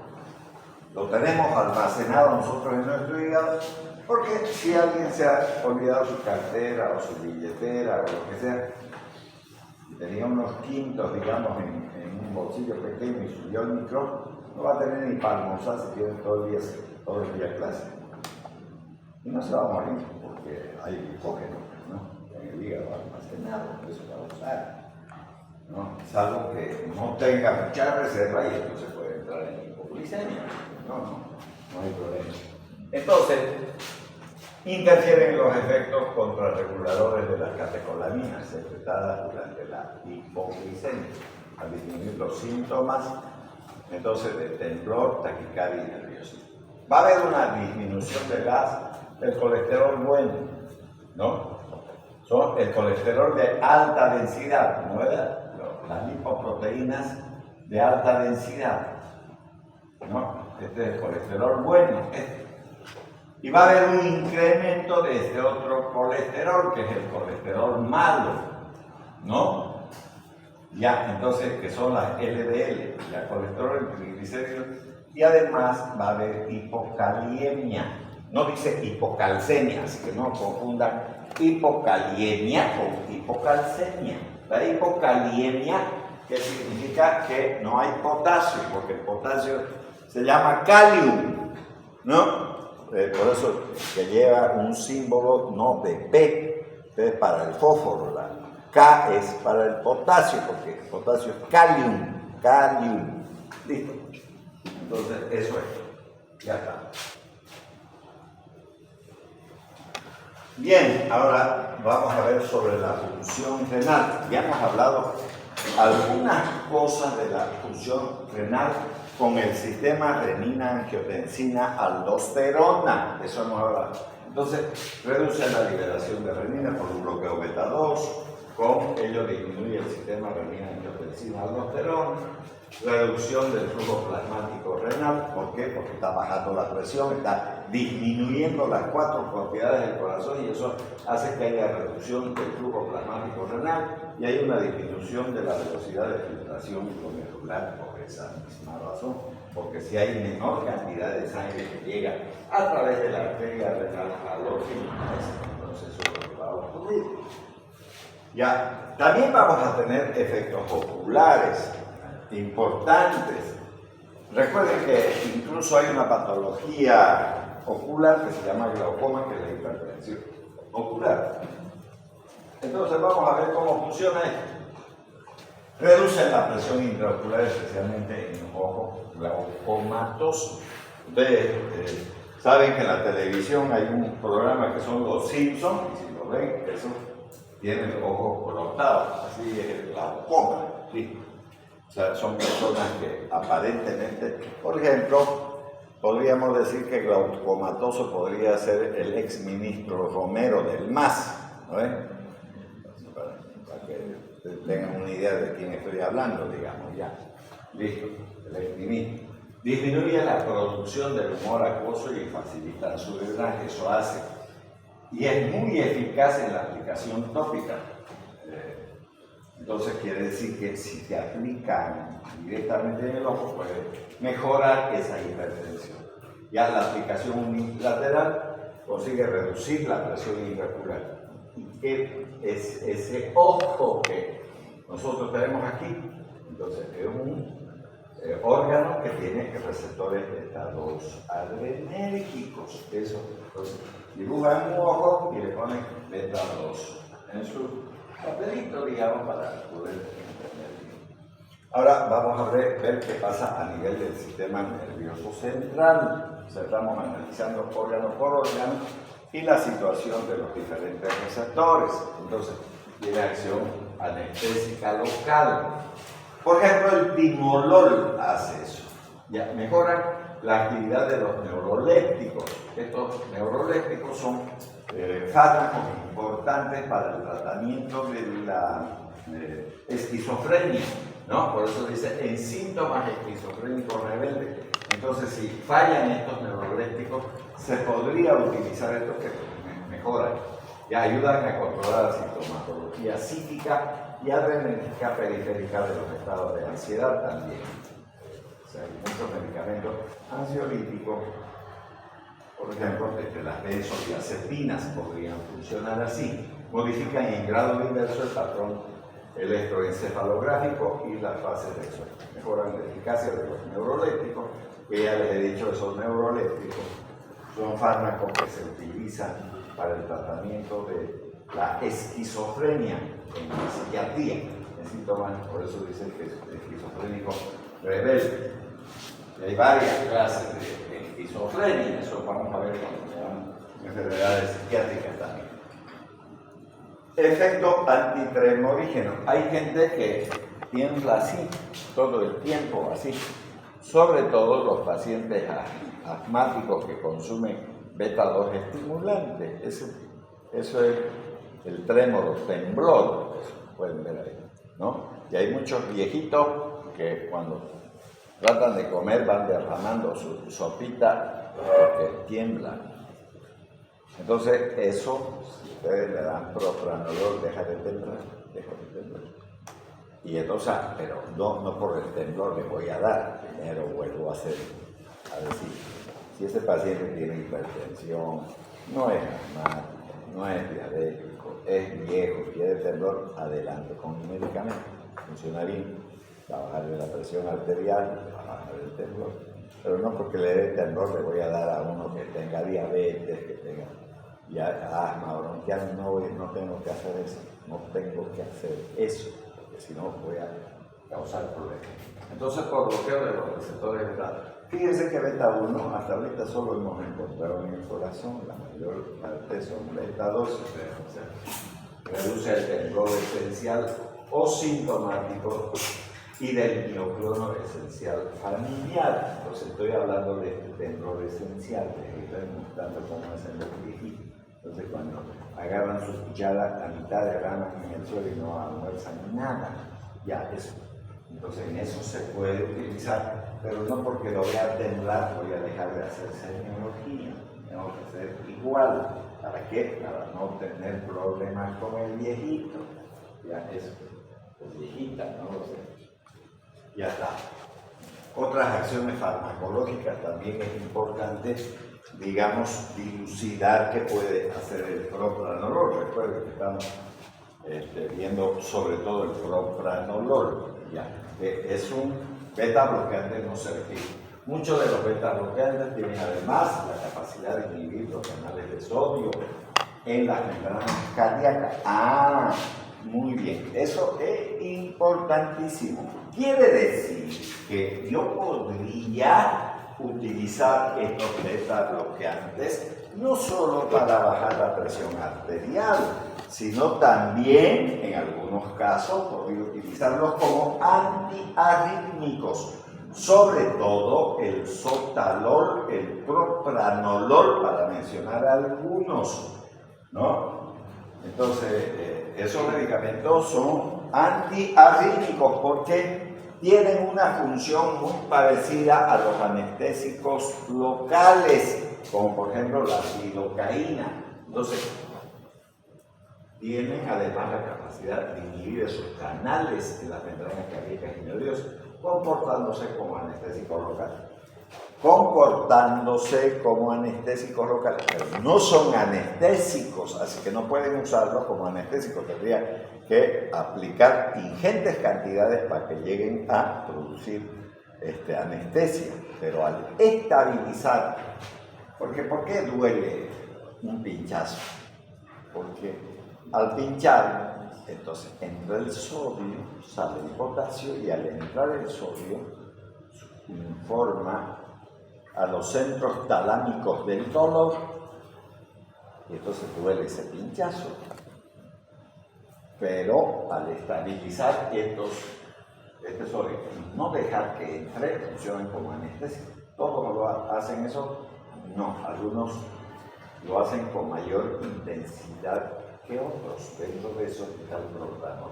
lo tenemos almacenado nosotros en nuestro hígado, porque si alguien se ha olvidado su cartera o su billetera o lo que sea, y tenía unos quintos, digamos, en un bolsillo pequeño y subió al micrófono, no va a tener ni para almorzar si tiene todo el día clase. Y no se va a morir, porque hay glucógeno, ¿no? En el hígado almacenado, eso va a usar. ¿no? Salvo que no tenga mucha reserva y entonces puede entrar en hipoglicemia. No hay problema. Entonces, interfieren los efectos contrarreguladores de las catecolaminas secretadas durante la hipoglicemia, al disminuir los síntomas, entonces, de temblor, taquicardia y nerviosismo. Va a haber una disminución del colesterol bueno, ¿no? Son el colesterol de alta densidad, ¿no? Las lipoproteínas de alta densidad, ¿no? Este es el colesterol bueno. Y va a haber un incremento de este otro colesterol, que es el colesterol malo, ¿no? Ya, entonces, que son las LDL, el colesterol, el triglicéridos, y además va a haber hipocaliemia. No dice hipocalcemia, así que no confundan hipocaliemia con hipocalcemia. La hipocaliemia, que significa que no hay potasio, porque el potasio se llama calium, ¿no? Por eso que lleva un símbolo no de P, P para el fósforo, la K es para el potasio, porque el potasio es calium. ¿Listo? Entonces, eso es. Ya está. Bien, ahora vamos a ver sobre la función renal. Ya hemos hablado algunas cosas de la función renal con el sistema renina-angiotensina-aldosterona. Eso hemos hablado. Entonces, reduce la liberación de renina por un bloqueo beta 2. Con ello disminuye el sistema renina-angiotensina-aldosterona. Reducción del flujo plasmático renal. ¿Por qué? Porque está bajando la presión, está disminuyendo las 4 propiedades del corazón y eso hace que haya reducción del flujo plasmático renal y hay una disminución de la velocidad de filtración glomerular por esa misma razón. Porque si hay menor cantidad de sangre que llega a través de la arteria renal a los riñones, entonces eso es lo que va a ocurrir. Ya, también vamos a tener efectos oculares importantes. Recuerden que incluso hay una patología ocular que se llama glaucoma, que es la hipertensión ocular. Entonces vamos a ver cómo funciona esto. Reduce la presión intraocular, especialmente en los ojos glaucomatosos. Ustedes saben que en la televisión hay un programa que son Los Simpsons, y si lo ven, eso tiene los ojos cortados, así es el glaucoma. ¿Sí? O sea, son personas que aparentemente, por ejemplo, podríamos decir que glaucomatoso podría ser el exministro Romero del MAS, ¿no ven? Para que tengan una idea de quién estoy hablando, digamos, ya. Listo, el exministro. Disminuye la producción del humor acuoso y facilita su drenaje, eso hace. Y es muy eficaz en la aplicación tópica. Entonces quiere decir que si te aplican directamente en el ojo puede mejorar esa hipertensión. Ya la aplicación unilateral consigue reducir la presión intraocular. ¿Y qué es ese ojo que nosotros tenemos aquí? Entonces es un órgano que tiene receptores beta 2 adrenérgicos. Eso. Entonces dibujan un ojo y le ponen beta 2 en su papelito, digamos, para poder entender bien. Ahora vamos a ver qué pasa a nivel del sistema nervioso central. Estamos analizando órgano por órgano y la situación de los diferentes receptores. Entonces, tiene acción anestésica local. Por ejemplo, el timolol hace eso. Ya mejora la actividad de los neurolépticos. Estos neurolépticos son fármacos importantes para el tratamiento de la esquizofrenia, ¿no? Por eso dice, en síntomas esquizofrénicos rebeldes. Entonces, si fallan estos neurolépticos, se podría utilizar estos que mejoran y ayudan a controlar la sintomatología psíquica y adrenérgica periférica de los estados de ansiedad también. O sea, hay muchos medicamentos ansiolíticos. Por ejemplo, las benzodiazepinas podrían funcionar así. Modifican en grado inverso el patrón electroencefalográfico y las fases de sueño. Mejoran la eficacia de los neurolépticos, que ya les he dicho, esos neurolépticos son fármacos que se utilizan para el tratamiento de la esquizofrenia en la psiquiatría. en síntomas, por eso dicen que es esquizofrénico rebelde. Y hay varias clases de esquizofrenia, eso vamos a ver cuando sean enfermedades psiquiátricas también. Efecto antitremorígeno. Hay gente que tiembla así, todo el tiempo así, sobre todo los pacientes asmáticos que consumen beta-2 estimulantes. Eso es el trémolo, temblor, eso pueden ver ahí, ¿no? Y hay muchos viejitos que cuando tratan de comer van derramando su sopita porque tiemblan. Entonces, eso, si ustedes le dan propranolol, deja de temblar. Y entonces, pero no por el temblor le voy a dar, primero vuelvo a decir, si ese paciente tiene hipertensión, no es asmático, no es diabético, es viejo, quiere temblor, adelante con el medicamento, funciona bien, va a bajarle la presión arterial, va a bajar el temblor, pero no porque le dé temblor le voy a dar a uno que tenga diabetes, que tenga ya asma o bronquial, no tengo que hacer eso, no tengo que hacer eso, porque si no voy a causar problemas. Entonces, por bloqueo de los receptores beta. Fíjense que beta-1 hasta ahorita solo hemos encontrado en el corazón, la mayor parte son beta-2, reduce el temblor esencial o sintomático y del mioclono esencial familiar. Entonces estoy hablando de este temblor esencial, que estoy mostrando cómo hacen los viejitos. Entonces cuando agarran su cuchara, la mitad derraman en el suelo y no almuerzan nada, ya eso. Entonces en eso se puede utilizar, pero no porque lo vea temblar voy a dejar de hacer semiología, tengo que hacer igual. ¿Para qué? Para no tener problemas con el viejito. Ya eso, es viejita, no lo sé. Ya está. Otras acciones farmacológicas también es importante, digamos, dilucidar qué puede hacer el propranolol. Recuerden que estamos viendo sobre todo el propranolol. Ya, es un beta bloqueante no selectivo. Muchos de los beta bloqueantes tienen además la capacidad de inhibir los canales de sodio en las membranas cardíacas. Muy bien, eso es importantísimo. Quiere decir que yo podría utilizar estos beta bloqueantes no solo para bajar la presión arterial, sino también, en algunos casos, podría utilizarlos como antiarrítmicos, sobre todo el sotalol, el propranolol, para mencionar algunos, ¿no? Entonces, esos medicamentos son antiarrítmicos porque tienen una función muy parecida a los anestésicos locales, como por ejemplo la lidocaína. Entonces, tienen además la capacidad de inhibir esos canales de las membranas cardíacas y nerviosas, comportándose como anestésicos locales. Pero no son anestésicos, así que no pueden usarlos como anestésicos. Tendrían que aplicar ingentes cantidades para que lleguen a producir anestesia. Pero al estabilizar, porque ¿por qué duele un pinchazo? Porque al pinchar, entonces entra el sodio, sale el potasio y al entrar el sodio informa a los centros talámicos del dolor y entonces duele ese pinchazo. Pero al estabilizar este sodio, no dejar que entre, funcionen como anestésico. ¿Todos lo hacen eso? No, algunos lo hacen con mayor intensidad que otros. Dentro de eso está el propranolol.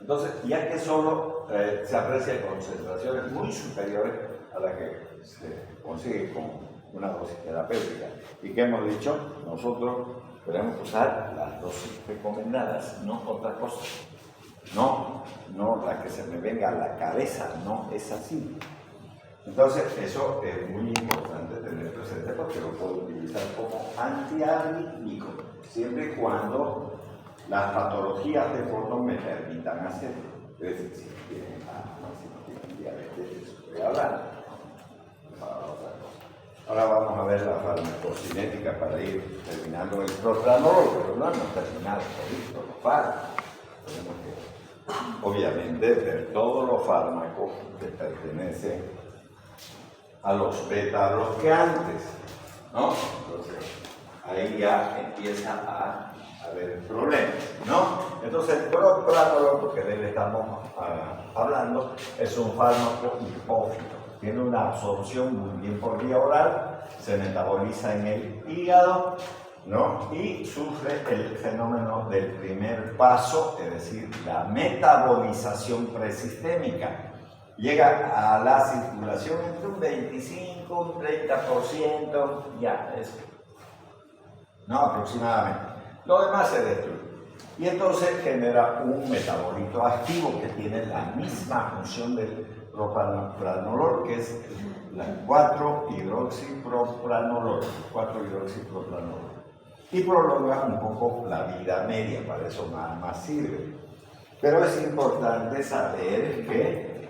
Entonces, ya que solo se aprecia concentraciones muy superiores a las que se consigue con una dosis terapéutica, y que hemos dicho, nosotros queremos usar las dosis recomendadas, no otra cosa. No la que se me venga a la cabeza, no es así. Entonces, eso es muy importante tener presente porque lo puedo utilizar como antiarrítmico, siempre y cuando las patologías de fondo me permitan hacerlo. Es decir, si tienen asma, si no tienen diabetes, eso estoy hablando. Ahora vamos a ver la farmacocinética para ir terminando el propranolol, pero no hemos terminado, listo, no falta. Tenemos que obviamente, ver todos los fármacos que pertenecen a los beta bloqueantes, ¿no? Entonces, ahí ya empieza a haber problemas, ¿no? Entonces, el propranolol, que de él estamos hablando, es un fármaco hipófito. Tiene una absorción muy bien por vía oral, se metaboliza en el hígado, ¿no? Y sufre el fenómeno del primer paso, es decir, la metabolización presistémica. Llega a la circulación entre un 25, un 30%, ya, eso. No, aproximadamente. Lo demás se destruye. Y entonces genera un metabolito activo que tiene la misma función del propranolol, que es la 4-hidroxipropranolol. 4-hidroxipropranolol. Y prolonga un poco la vida media, para eso más sirve. Pero es importante saber que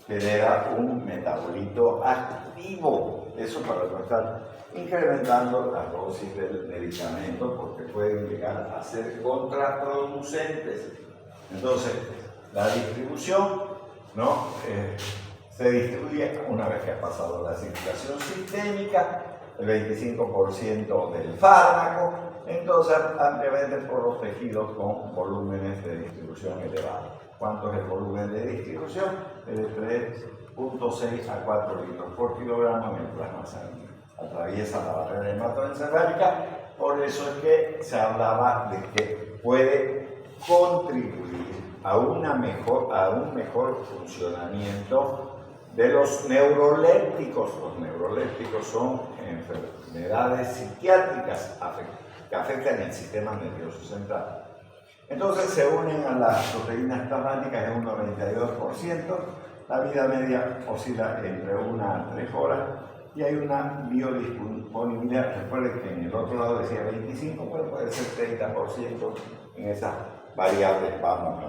genera un metabolito activo. Eso para no estar incrementando la dosis del medicamento, porque pueden llegar a ser contraproducentes. Entonces, la distribución, ¿no? Se distribuye una vez que ha pasado la circulación sistémica, el 25% del fármaco, entonces ampliamente por los tejidos con volúmenes de distribución elevados. ¿Cuánto es el volumen de distribución? De 3.6 a 4 litros por kilogramo en el plasma sanguíneo. Atraviesa la barrera hematoencefálica, por eso es que se hablaba de que puede contribuir a un mejor funcionamiento de los neurolépticos. Los neurolépticos son enfermedades psiquiátricas que afectan el sistema nervioso central. Entonces se unen a las proteínas plasmáticas en un 92%, la vida media oscila entre 1 a 3 horas y hay una biodisponibilidad. Recuerden que en el otro lado decía 25, pero puede ser 30%. En esas variables vamos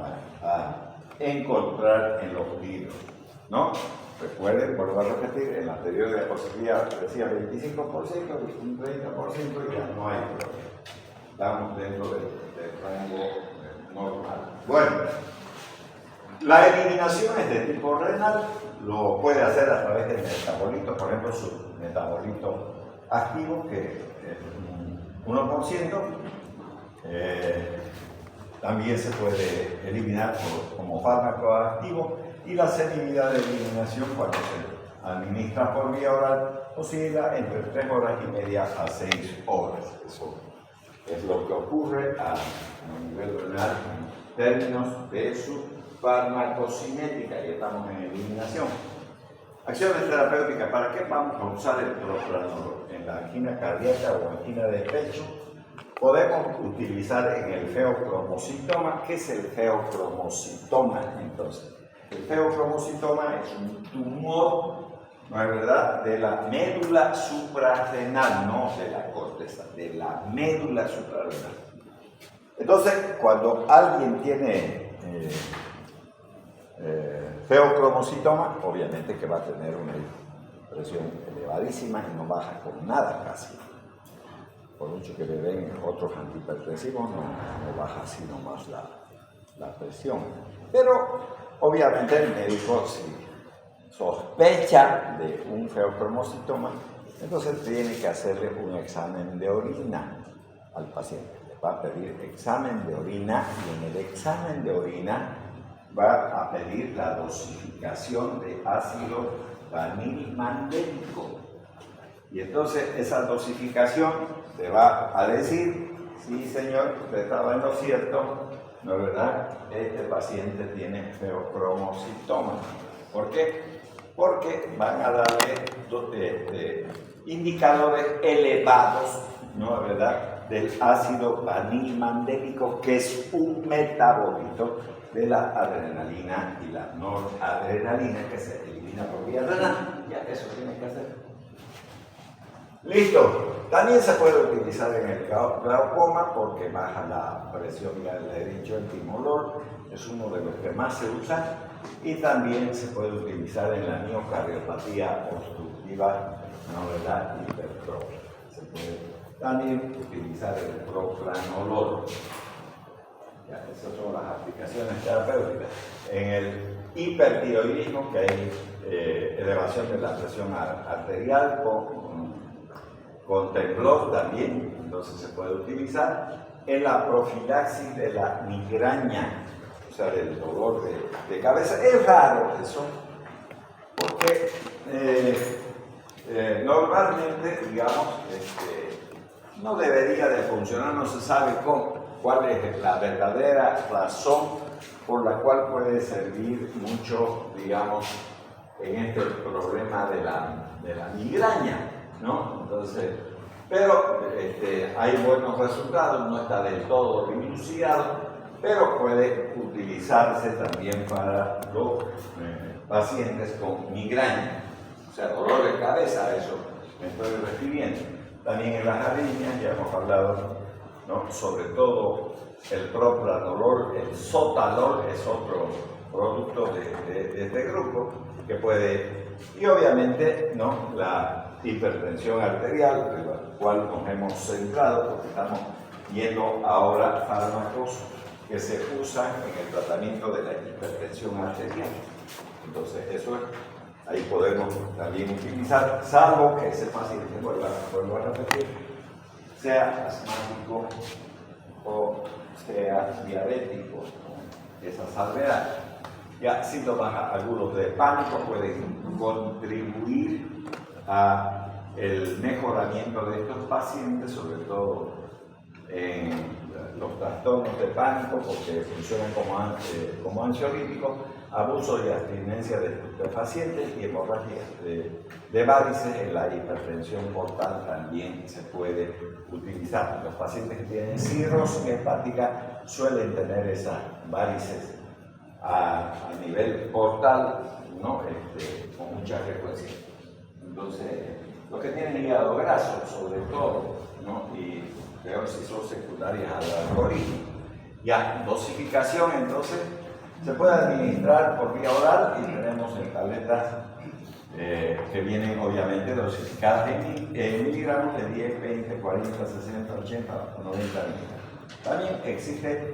a encontrar en los libros, ¿no? Recuerden, vuelvo a repetir, en la anterior diapositiva decía 25%, un 30% y ya no hay problema. Estamos dentro del rango normal. Bueno, la eliminación es de tipo renal, lo puede hacer a través del metabolito, por ejemplo, su metabolito activo, que es un 1%. También se puede eliminar como fármaco activo, y la selectividad de eliminación, cuando se administra por vía oral, oscila entre 3 horas y media a 6 horas. Eso es lo que ocurre a nivel renal en términos de su farmacocinética. Ya estamos en eliminación. Acciones terapéuticas. ¿Para qué vamos a usar el propranolol? En la angina cardíaca o angina de pecho podemos utilizar en el feocromocitoma. ¿Qué es el feocromocitoma entonces? El feocromocitoma es un tumor, ¿no es verdad?, de la médula suprarrenal, no de la corteza, de la médula suprarrenal. Entonces, cuando alguien tiene feocromocitoma, obviamente que va a tener una presión elevadísima y no baja con nada casi. Por mucho que le den otros antihipertensivos, no baja así nomás la presión. Pero obviamente el médico, si sospecha de un feocromocitoma, entonces tiene que hacerle un examen de orina al paciente. Le va a pedir examen de orina y en el examen de orina va a pedir la dosificación de ácido vanilmandélico. Y entonces esa dosificación te va a decir, sí señor, usted estaba en lo cierto, ¿no es verdad? Este paciente tiene feocromocitoma. ¿Por qué? Porque van a darle indicadores elevados, ¿no es verdad?, del ácido vanilmandélico, que es un metabolito de la adrenalina y la noradrenalina, que se elimina por vía renal. Ya eso tiene que hacer. Listo. También se puede utilizar en el glaucoma porque baja la presión, ya le he dicho, el timolol es uno de los que más se usa, y también se puede utilizar en la miocardiopatía obstructiva, ¿no es verdad?, hipertrófica. Se puede también utilizar el propranolol. Ya, esas son las aplicaciones terapéuticas. En el hipertiroidismo, que hay elevación de la presión arterial con temblor también, entonces se puede utilizar. En la profilaxis de la migraña, o sea, del dolor de cabeza. Es raro eso, porque normalmente, digamos, no debería de funcionar, no se sabe cuál es la verdadera razón por la cual puede servir mucho, digamos, en este problema de la migraña, ¿no? Entonces, pero hay buenos resultados, no está del todo dilucidado, pero puede utilizarse también para los pacientes con migraña, o sea, dolor de cabeza, a eso me estoy refiriendo. También en las arritmias, ya hemos hablado, ¿no? Sobre todo el propranolol, el sotalol es otro producto de este grupo que puede, y obviamente, ¿no? La hipertensión arterial, de la cual nos hemos centrado, porque estamos viendo ahora fármacos que se usan en el tratamiento de la hipertensión arterial. Entonces, eso es, ahí podemos también utilizar, salvo que ese paciente, vuelvo a repetir, sea asmático o sea diabético, ¿no? Esa salvedad. Ya síntomas agudos de pánico pueden contribuir a el mejoramiento de estos pacientes, sobre todo en los trastornos de pánico, porque funcionan como ansiolíticos, abuso y abstinencia de estupefacientes y hemorragias de varices. En la hipertensión portal también se puede utilizar. Los pacientes que tienen cirrosis hepática suelen tener esas varices a nivel portal, ¿no? Con mucha frecuencia. Entonces, los que tienen hígado graso, sobre todo, ¿no? Y peor si son secundarias al alcoholismo. Ya, dosificación, entonces, se puede administrar por vía oral y tenemos en tabletas que vienen obviamente dosificadas en miligramos de 10, 20, 40, 60, 80, 90 miligramos. También existe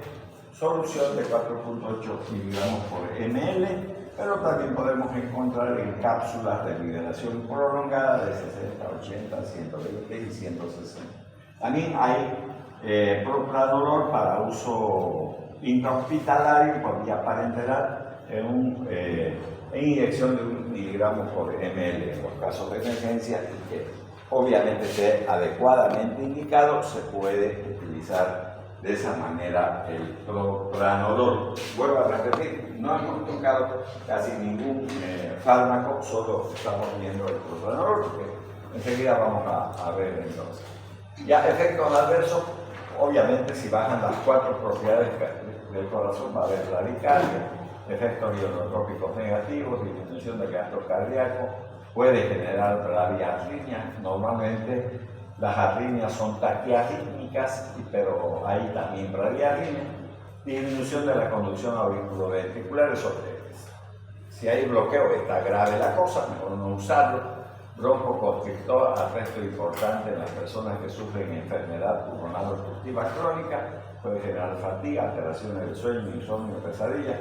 solución de 4.8 miligramos por ml, pero también podemos encontrar en cápsulas de liberación prolongada de 60, 80, 120 y 160. También hay propranolol para uso intrahospitalario por vía parenteral en inyección de 1 miligramo por ml en los casos de emergencia, y que obviamente esté adecuadamente indicado, se puede utilizar de esa manera el propranolol. Vuelvo a repetir, no hemos tocado casi ningún fármaco, solo estamos viendo el propranolol, porque enseguida vamos a ver entonces. Ya, efectos adversos, obviamente si bajan las 4 propiedades del corazón va a haber radicardia, efectos ionotrópicos negativos, disminución del gasto cardíaco, puede generar bradiarritmia. Normalmente las arritmias son taquiarrítmicas, pero hay también bradiarritmia. Disminución de la conducción auriculoventricular, eso si hay bloqueo está grave la cosa, mejor no usarlo. Broncoconstrictor, arresto importante en las personas que sufren enfermedad pulmonar obstructiva crónica, puede generar fatiga, alteraciones del sueño, insomnio, pesadilla,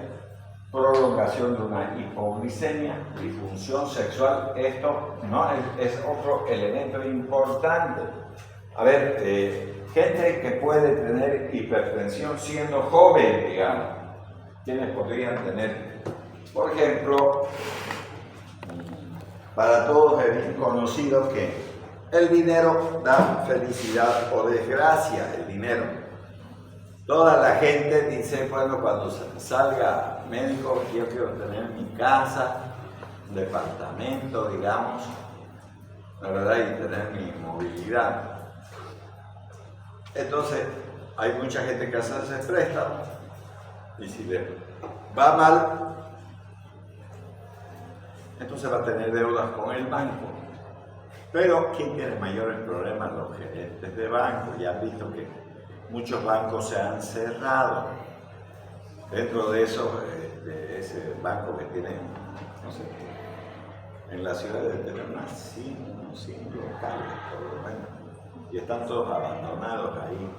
prolongación de una hipoglicemia, disfunción sexual. Esto no es otro elemento importante. A ver, gente que puede tener hipertensión siendo joven, digamos, quienes podrían tener, por ejemplo, para todos es bien conocido que el dinero da felicidad o desgracia, el dinero. Toda la gente dice, bueno, cuando salga médico, yo quiero tener mi casa, un departamento, digamos, la verdad, y tener mi movilidad. Entonces, hay mucha gente que hace préstamos, y si le va mal, entonces va a tener deudas con el banco. Pero ¿quién tiene mayores problemas? Los gerentes de banco. Ya han visto que muchos bancos se han cerrado. Dentro de eso, de ese banco que tienen, no sé, en la ciudad de tener unos 100 locales, por lo menos. Y están todos abandonados ahí.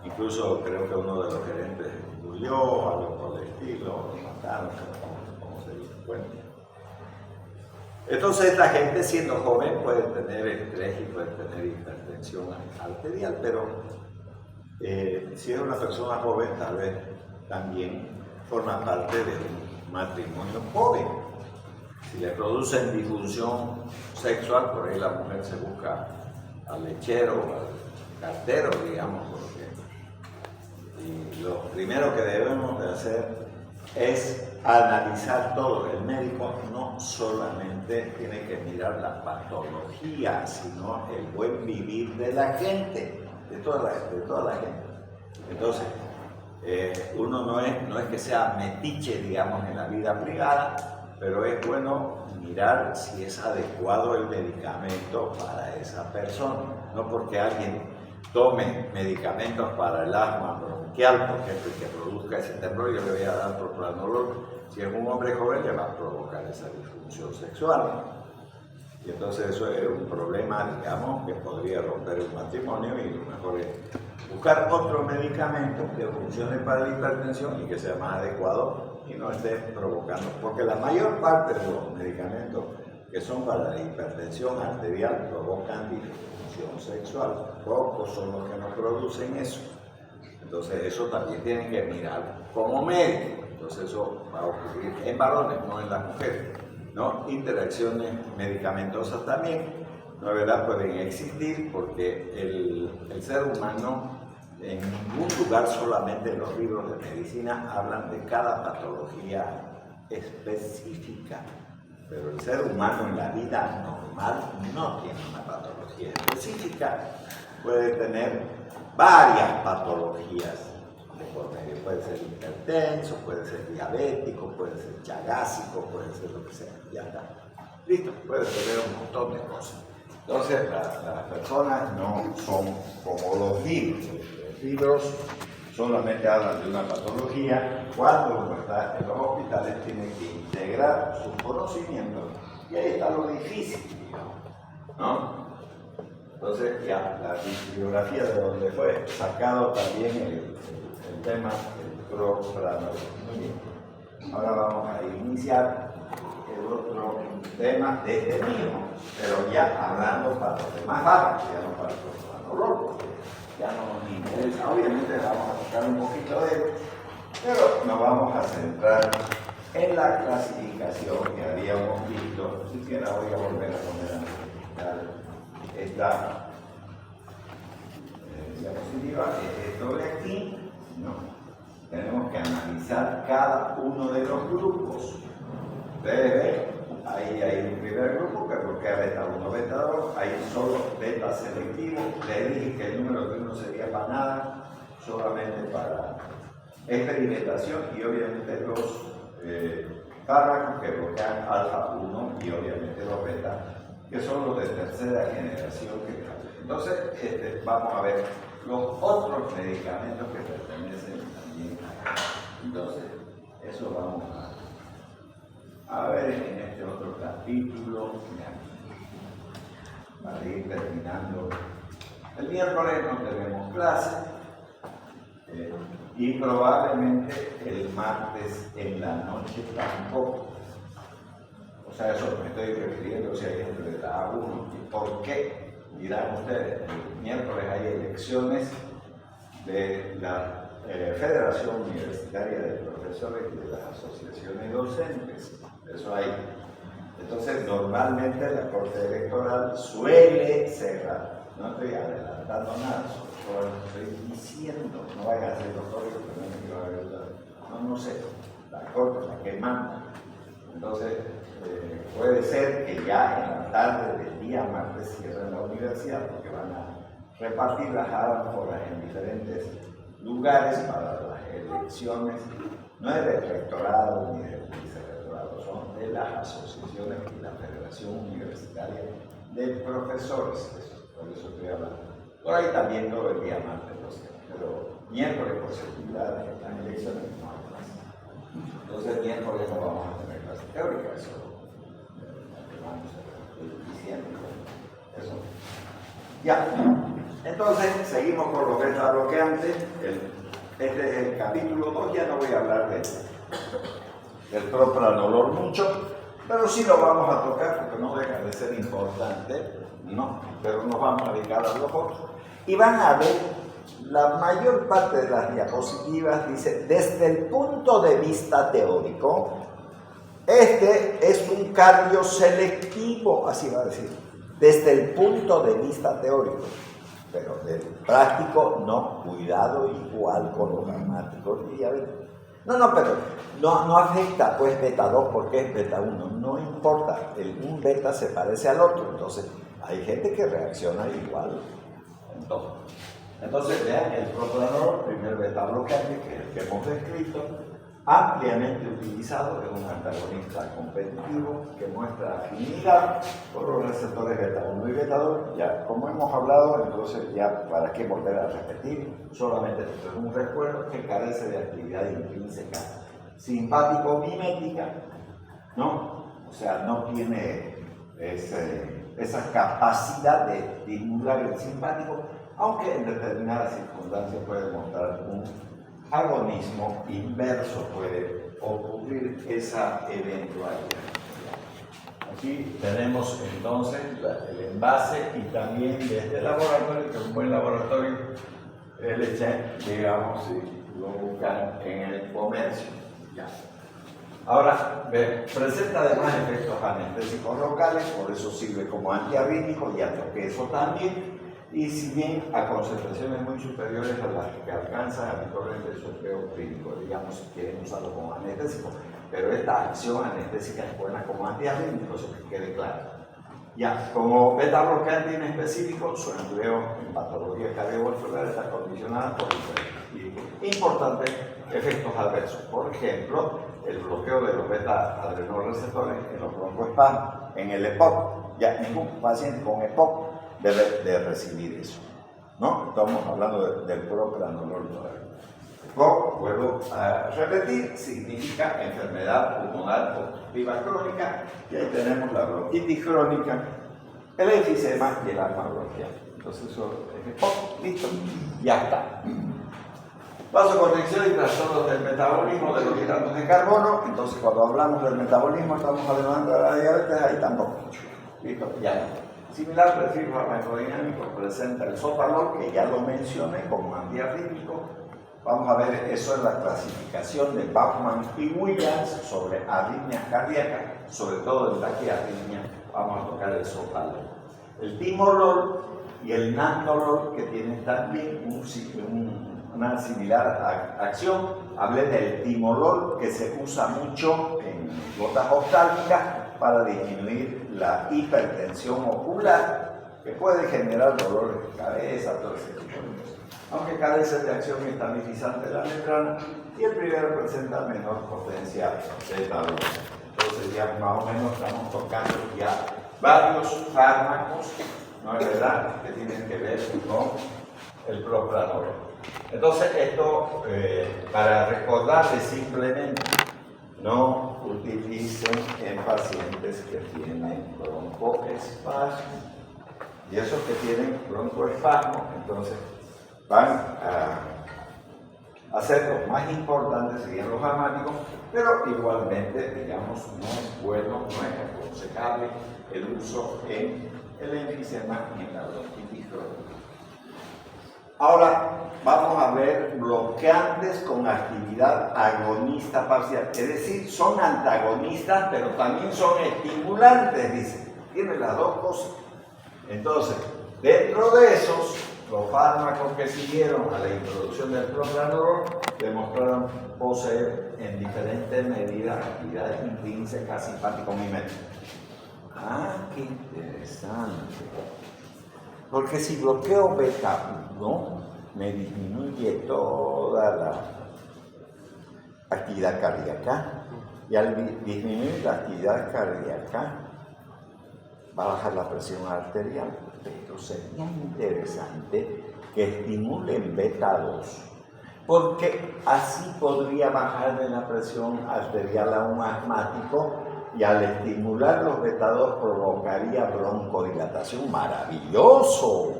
Incluso creo que uno de los gerentes murió, algo por el estilo, lo mataron, como se dice. Bueno. Entonces esta gente siendo joven puede tener estrés y puede tener hipertensión arterial, pero si es una persona joven tal vez también forma parte de un matrimonio joven. Si le producen disfunción sexual, por ahí la mujer se busca al lechero o al cartero, digamos, porque y lo primero que debemos de hacer es analizar todo. El médico no solamente tiene que mirar la patología, sino el buen vivir de la gente, de toda la gente. Entonces, uno no es que sea metiche, digamos, en la vida privada, pero es bueno mirar si es adecuado el medicamento para esa persona. No porque alguien tome medicamentos para el asma bronquial, por ejemplo, que produzca ese temblor, yo le voy a dar propranolol. Si es un hombre joven, le va a provocar esa disfunción sexual. Y entonces eso es un problema, digamos, que podría romper un matrimonio, y lo mejor es buscar otro medicamento que funcione para la hipertensión y que sea más adecuado y no esté provocando. Porque la mayor parte de los medicamentos que son para la hipertensión arterial provocan disfunción sexual. Pocos son los que no producen eso. Entonces eso también tienen que mirar como médico. Entonces eso va a ocurrir en varones, no en las mujeres, ¿no? Interacciones medicamentosas también, ¿no es verdad? Pueden existir porque el ser humano en ningún lugar, solamente en los libros de medicina, hablan de cada patología específica. Pero el ser humano en la vida normal no tiene una patología específica. Puede tener varias patologías de por medio. Puede ser hipertenso, puede ser diabético, puede ser chagásico, puede ser lo que sea. Ya está. Listo, puede tener un montón de cosas. Entonces, las personas no son como los libros. Los libros solamente hablan de una patología. Cuando uno está en los hospitales, tiene que integrar sus conocimientos. Y ahí está lo difícil, digamos, ¿no? Entonces, ya, la bibliografía de donde fue sacado también el tema del propranolol. Muy bien. Ahora vamos a iniciar el otro tema de este mismo, pero ya hablando para los demás fármacos, ya no para el propranolol, porque ya no nos interesa. Obviamente vamos a tocar un poquito de él, pero nos vamos a centrar en la clasificación que habíamos visto. Si siquiera voy a volver a poner esta diapositiva. Esto de aquí, ¿no? Tenemos que analizar cada uno de los grupos. Ustedes ven, ahí hay un primer grupo que bloquea beta 1, beta 2, hay solo beta selectivo. Les dije que el número de 1 sería para nada, solamente para experimentación, y obviamente los fármacos que bloquean alfa 1 y obviamente los beta, que son los de tercera generación. Entonces, vamos a ver los otros medicamentos que pertenecen también a. Entonces, eso vamos a ver en este otro capítulo, para ir terminando. El miércoles no tenemos clase, y probablemente el martes en la noche tampoco. O sea, eso me estoy refiriendo si hay gente de la A1. ¿Y por qué? Dirán ustedes, el miércoles hay elecciones de la Federación Universitaria de Profesores y de las asociaciones docentes. Eso hay. Entonces, normalmente la Corte Electoral suele cerrar. No estoy adelantando nada, solo estoy diciendo, no vayan a hacer los códigos que no me quiero adelantar. No sé, la Corte, la que manda. Entonces, puede ser que ya en la tarde del día martes cierren la universidad, porque van a repartir las ánforas en diferentes lugares para las elecciones, no es del rectorado ni del vicerrectorado, son de las asociaciones y la Federación Universitaria de Profesores. Por eso estoy hablando. Por ahí también todo el día martes, no sé, pero miércoles por seguridad en las elecciones no hay clase. Entonces miércoles no vamos a tener clase teórica, eso diciendo eso. Ya. Entonces seguimos con los beta bloqueantes. El Este es el capítulo 2, ya no voy a hablar del propranolol mucho, pero sí lo vamos a tocar porque no deja de ser importante, ¿no? Pero nos vamos a dedicar a los otros. Y van a ver, la mayor parte de las diapositivas dice, desde el punto de vista teórico, este es un cardio selectivo, así va a decir, desde el punto de vista teórico. Pero del práctico, no, cuidado igual con los gramáticos. Pero no afecta pues beta 2 porque es beta 1, no importa, un beta se parece al otro, entonces hay gente que reacciona igual en todo. Entonces vean el propranolol, primer beta bloqueante, que es el que hemos descrito, ampliamente utilizado, es un antagonista competitivo que muestra afinidad por los receptores beta 1 y beta 2. Ya, como hemos hablado, entonces ya para qué volver a repetir, solamente esto es un recuerdo que carece de actividad intrínseca simpático-mimética, ¿no? O sea, no tiene esa capacidad de estimular el simpático, aunque en determinadas circunstancias puede mostrar un agonismo inverso, puede ocurrir esa eventualidad. Aquí tenemos entonces el envase y también desde el laboratorio, que es un buen laboratorio, digamos, si lo buscan en el comercio. Ya. Ahora, presenta además efectos anestésicos locales, por eso sirve como antiarrítmico, ya toqué eso también. Y si bien a concentraciones muy superiores a las que alcanzan habitualmente el solfeo clínico, digamos, si quieren usarlo como anestésico, pero esta acción anestésica es buena como antiarrítmico, eso que quede claro. Ya, como beta bloqueante inespecífico, su empleo en patología cardiovascular está condicionada por importantes efectos adversos. Por ejemplo, el bloqueo de los beta-adrenoreceptores en los broncoespasmos, en el EPOC. Ya ningún paciente con EPOC debe de recibir eso, ¿no? Estamos hablando del propranolol. EPOC, vuelvo a repetir, significa enfermedad pulmonar obstructiva crónica, y ahí tenemos la bronquitis crónica, el enfisema y el asma bronquial. Entonces eso es EPOC, listo, ya está. Vasoconstricción y trastornos del metabolismo de los hidratos de carbono. Entonces cuando hablamos del metabolismo estamos hablando de la diabetes, ahí tampoco. Listo, ya no. Similar perfil farmacodinámico presenta el sotalol, que ya lo mencioné como antiarrítmico. Vamos a ver eso en la clasificación de Bachmann y Williams sobre arritmias cardíacas, sobre todo en taquiarritmia. Vamos a tocar el sotalol. El timolol y el nandrolol, que tienen también una similar acción. Hablé del timolol, que se usa mucho en gotas oftálmicas para disminuir la hipertensión ocular, que puede generar dolores de cabeza, todo ese tipo de cosas. Aunque carece de acción estabilizante de la membrana, y el primero presenta menor potencia beta 2. Entonces ya más o menos estamos tocando ya varios fármacos, ¿no es verdad?, que tienen que ver con el propranolol. Entonces esto, para recordarles simplemente, no utilicen en pacientes que tienen broncoespasmo. Y esos que tienen broncoespasmo, entonces van a ser los más importantes, serían los asmáticos, pero igualmente, digamos, no es bueno, no es aconsejable el uso en el enfisema y en la bronquitis crónica. Ahora vamos a ver bloqueantes con actividad agonista parcial, es decir, son antagonistas, pero también son estimulantes, dice. Tienen las dos cosas. Entonces, dentro de esos, los fármacos que siguieron a la introducción del propranolol demostraron poseer en diferentes medidas actividades intrínsecas simpático-miméticas. Ah, qué interesante. Porque si bloqueo beta 1, me disminuye toda la actividad cardíaca, y al disminuir la actividad cardíaca va a bajar la presión arterial. Pero sería interesante que estimulen beta 2, porque así podría bajar de la presión arterial a un asmático, y al estimular los beta 2 provocaría broncodilatación. ¡Maravilloso!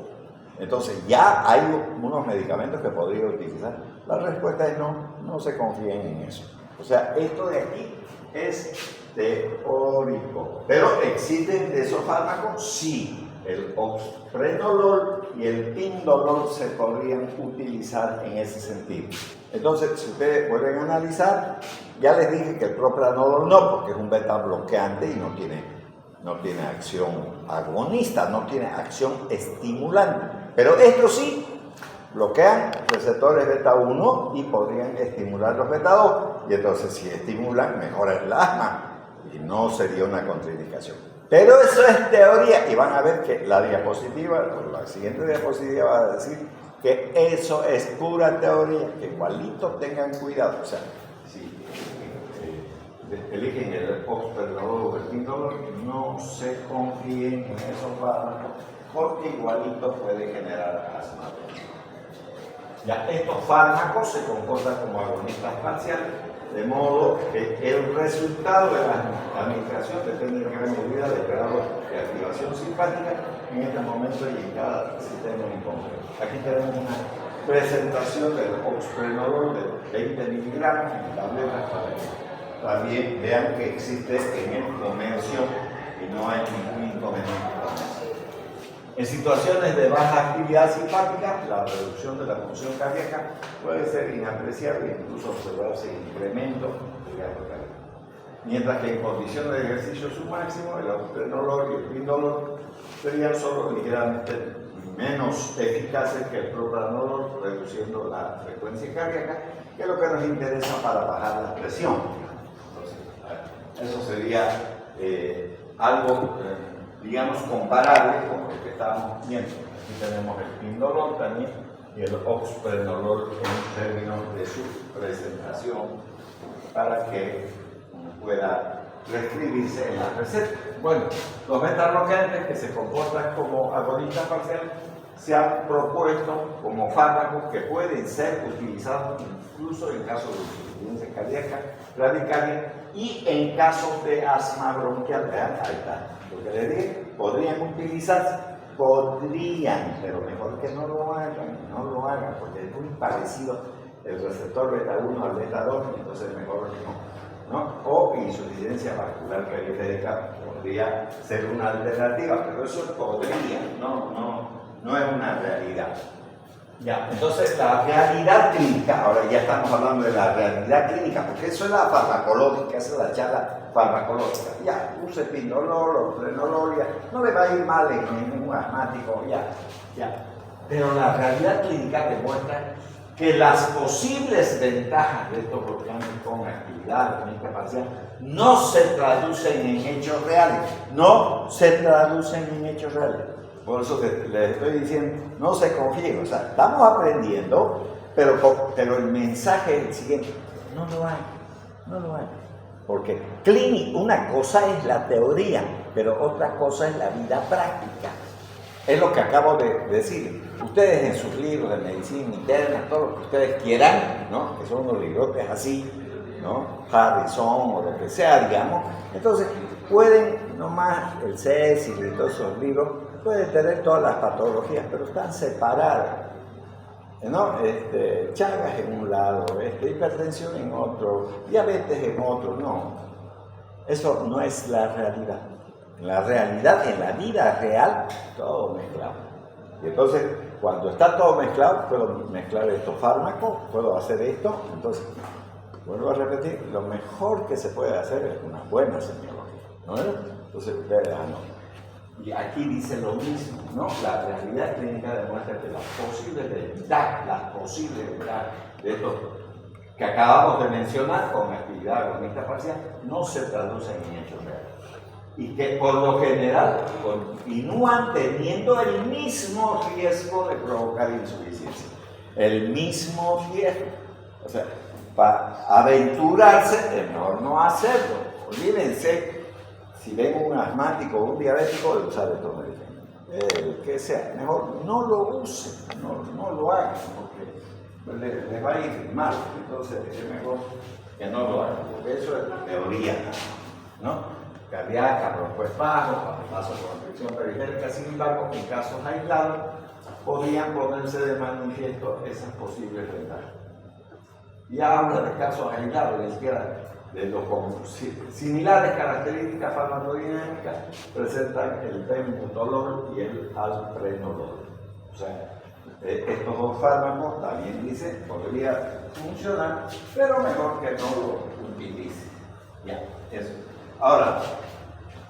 Entonces ya hay unos medicamentos que podría utilizar. La respuesta es no, no se confíen en eso. O sea, esto de aquí es teórico. Pero ¿existen de esos fármacos? Sí. El oxprenolol y el pindolol se podrían utilizar en ese sentido. Entonces, si ustedes pueden analizar, ya les dije que el propranolol no, porque es un beta bloqueante y no tiene acción agonista, no tiene acción estimulante. Pero estos sí bloquean receptores beta 1 y podrían estimular los beta 2. Y entonces, si estimulan, mejora el asma y no sería una contraindicación. Pero eso es teoría y van a ver que la diapositiva, o la siguiente diapositiva va a decir que eso es pura teoría, que igualito tengan cuidado. O sea, si eligen el oxprenolol o el pindolol, no se confíen en esos fármacos porque igualito puede generar asma. Ya, estos fármacos se comportan como agonistas parciales, de modo que el resultado de la administración depende en gran medida del grado de activación simpática en este momento y en cada sistema en concreto. Aquí tenemos una presentación del oxprenolol de 20 miligramos en tabletas para que también vean que existe en el comercio y no hay ningún inconveniente con eso. En situaciones de baja actividad simpática, la reducción de la función cardíaca puede ser inapreciable e incluso observarse incremento del gasto cardíaco. Mientras que en condiciones de ejercicio submáximo, el oxprenolol y el pindolol serían solo ligeramente menos eficaces que el propranolol, reduciendo la frecuencia cardíaca, que es lo que nos interesa para bajar la presión. Entonces, eso sería algo digamos, comparable con lo que estábamos viendo. Aquí tenemos el pindolol también y el oxprenolol en términos de su presentación para que pueda reescribirse en la receta. Bueno, los beta-bloqueantes que se comportan como agonistas parciales se han propuesto como fármacos que pueden ser utilizados incluso en casos de insuficiencia cardíaca, bradicardia y en casos de asma bronquial. Vean, ahí está. Lo que les dije, podrían utilizarse, pero mejor que no lo hagan, porque es muy parecido el receptor beta 1 al beta 2, entonces mejor que no. O insuficiencia vascular periférica podría ser una alternativa, pero eso podría, no es una realidad. Ya, entonces la realidad clínica, ahora ya estamos hablando de la realidad clínica, porque eso es la farmacológica, esa es la charla farmacológica. Ya, use pindolol o prenolol, no le va a ir mal en ningún asmático, ya. Pero la realidad clínica demuestra que las posibles ventajas de estos bloqueantes con actividad clínica parcial no se traducen en hechos reales, Por eso les estoy diciendo, no se confíen, o sea, estamos aprendiendo, pero el mensaje es el siguiente: no lo hagan. Porque una cosa es la teoría, pero otra cosa es la vida práctica. Es lo que acabo de decir. Ustedes en sus libros de medicina interna, todo lo que ustedes quieran, ¿no? Que son unos librotes así, ¿no? Harrison o lo que sea, digamos. Entonces, pueden nomás, el Cecil y todos esos libros, pueden tener todas las patologías, pero están separadas, ¿no? Chagas en un lado, hipertensión en otro, diabetes en otro, no. Eso no es la realidad. La realidad, en la vida real, todo mezclado. Y entonces, cuando está todo mezclado, puedo mezclar estos fármacos, puedo hacer esto. Entonces, vuelvo a repetir, lo mejor que se puede hacer es una buena semiología, ¿no? Entonces, ustedes no. Y aquí dice lo mismo, ¿no? La realidad clínica demuestra que las posibles ventajas de estos que acabamos de mencionar con actividad agonista parcial no se traducen en hechos reales. Y que por lo general continúan teniendo el mismo riesgo de provocar insuficiencia. El mismo riesgo. O sea, para aventurarse es mejor no hacerlo. Olvídense. Si ven un asmático o un diabético, de usar estos medicamentos. Que sea, mejor no lo usen, no lo hagan, porque les va a ir mal. Entonces es mejor que no lo hagan, porque eso es teoría, ¿no? Cardíaca, broncoespasmo, paso por infección periférica. Sin embargo, en casos aislados, podían ponerse de manifiesto esas posibles ventajas. Y habla de casos aislados, ni siquiera de los similares características farmacodinámicas presentan el benbutalol y el alprenolol. O sea, estos dos fármacos también dicen podría funcionar, pero mejor que no lo utilice. Ya, eso. Ahora,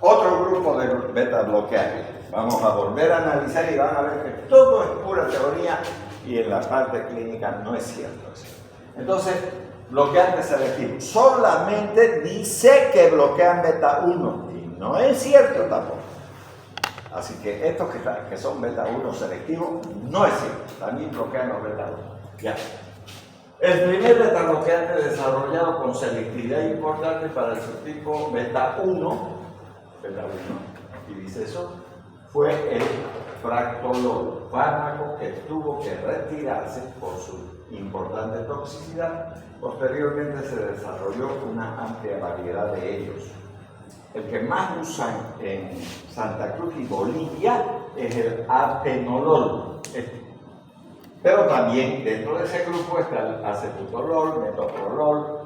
otro grupo de beta bloqueables. Vamos a volver a analizar y van a ver que todo es pura teoría y en la parte clínica no es cierto. Entonces, bloqueantes selectivos. Solamente dice que bloquean beta 1 y no es cierto tampoco. Así que estos que son beta 1 selectivos no es cierto. También bloquean los beta 1. Ya. El primer beta bloqueante desarrollado con selectividad importante para el subtipo beta 1, y dice eso, fue el fractolol, fármaco que tuvo que retirarse por su importante toxicidad. Posteriormente se desarrolló una amplia variedad de ellos. El que más usan en Santa Cruz y Bolivia es el atenolol. Pero también dentro de ese grupo está el acetutolol, metoprolol,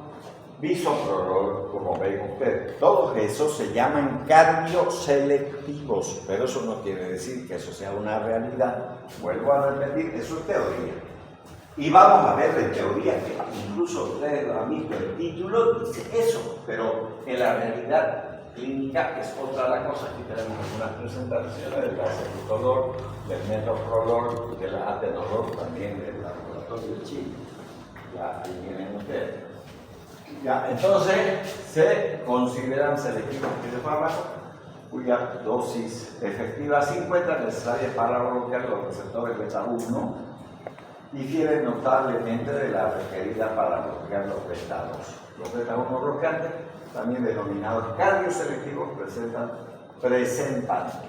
bisoprolol, como ven ustedes. Todos esos se llaman cardioselectivos, pero eso no quiere decir que eso sea una realidad. Vuelvo a repetir, eso es teoría. Y vamos a ver de teoría, que incluso ustedes lo han visto, el título dice eso, pero en la realidad clínica es otra la cosa. Aquí tenemos algunas presentaciones del acetutolol, del metoprolol, del atenolol, también del laboratorio de Chile. Ya, ahí tienen ustedes. Ya, entonces, se consideran selectivos de fármacos cuya dosis efectiva 50 necesarias para bloquear los receptores beta 1 difiere notablemente de la requerida para bloquear los beta 2. Los beta 1 bloqueantes, también denominados cardioselectivos, presentan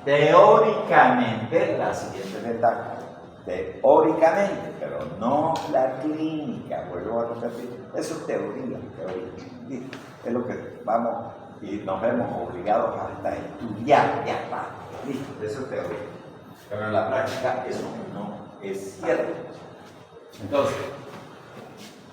teóricamente la siguiente ventaja. Teóricamente, pero no la clínica, vuelvo a repetir, eso es teoría. Es lo que vamos y nos vemos obligados hasta estudiar, ya está, listo, eso es teoría. Pero en la práctica eso no es cierto. Entonces,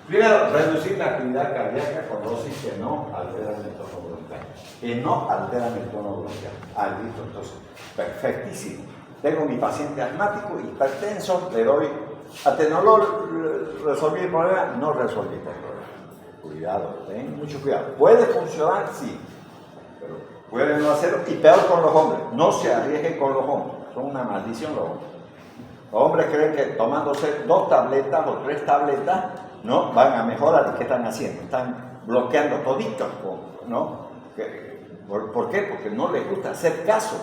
primero, reducir la actividad cardíaca con dosis que no alteran el tono bronquial. Que no alteran el tono bronquial. Ah, listo, entonces, perfectísimo. Tengo mi paciente asmático, hipertenso, le doy atenolol, resolví el problema, no resolví el problema. Cuidado, ten mucho cuidado. ¿Puede funcionar? Sí, pero puede no hacerlo, y peor con los hombres. No se arriesguen con los hombres, son una maldición los hombres. Los hombres creen que tomándose 2 tabletas o 3 tabletas, ¿no?, van a mejorar. ¿Y qué están haciendo? Están bloqueando toditos, ¿no? ¿Por qué? Porque no les gusta hacer caso.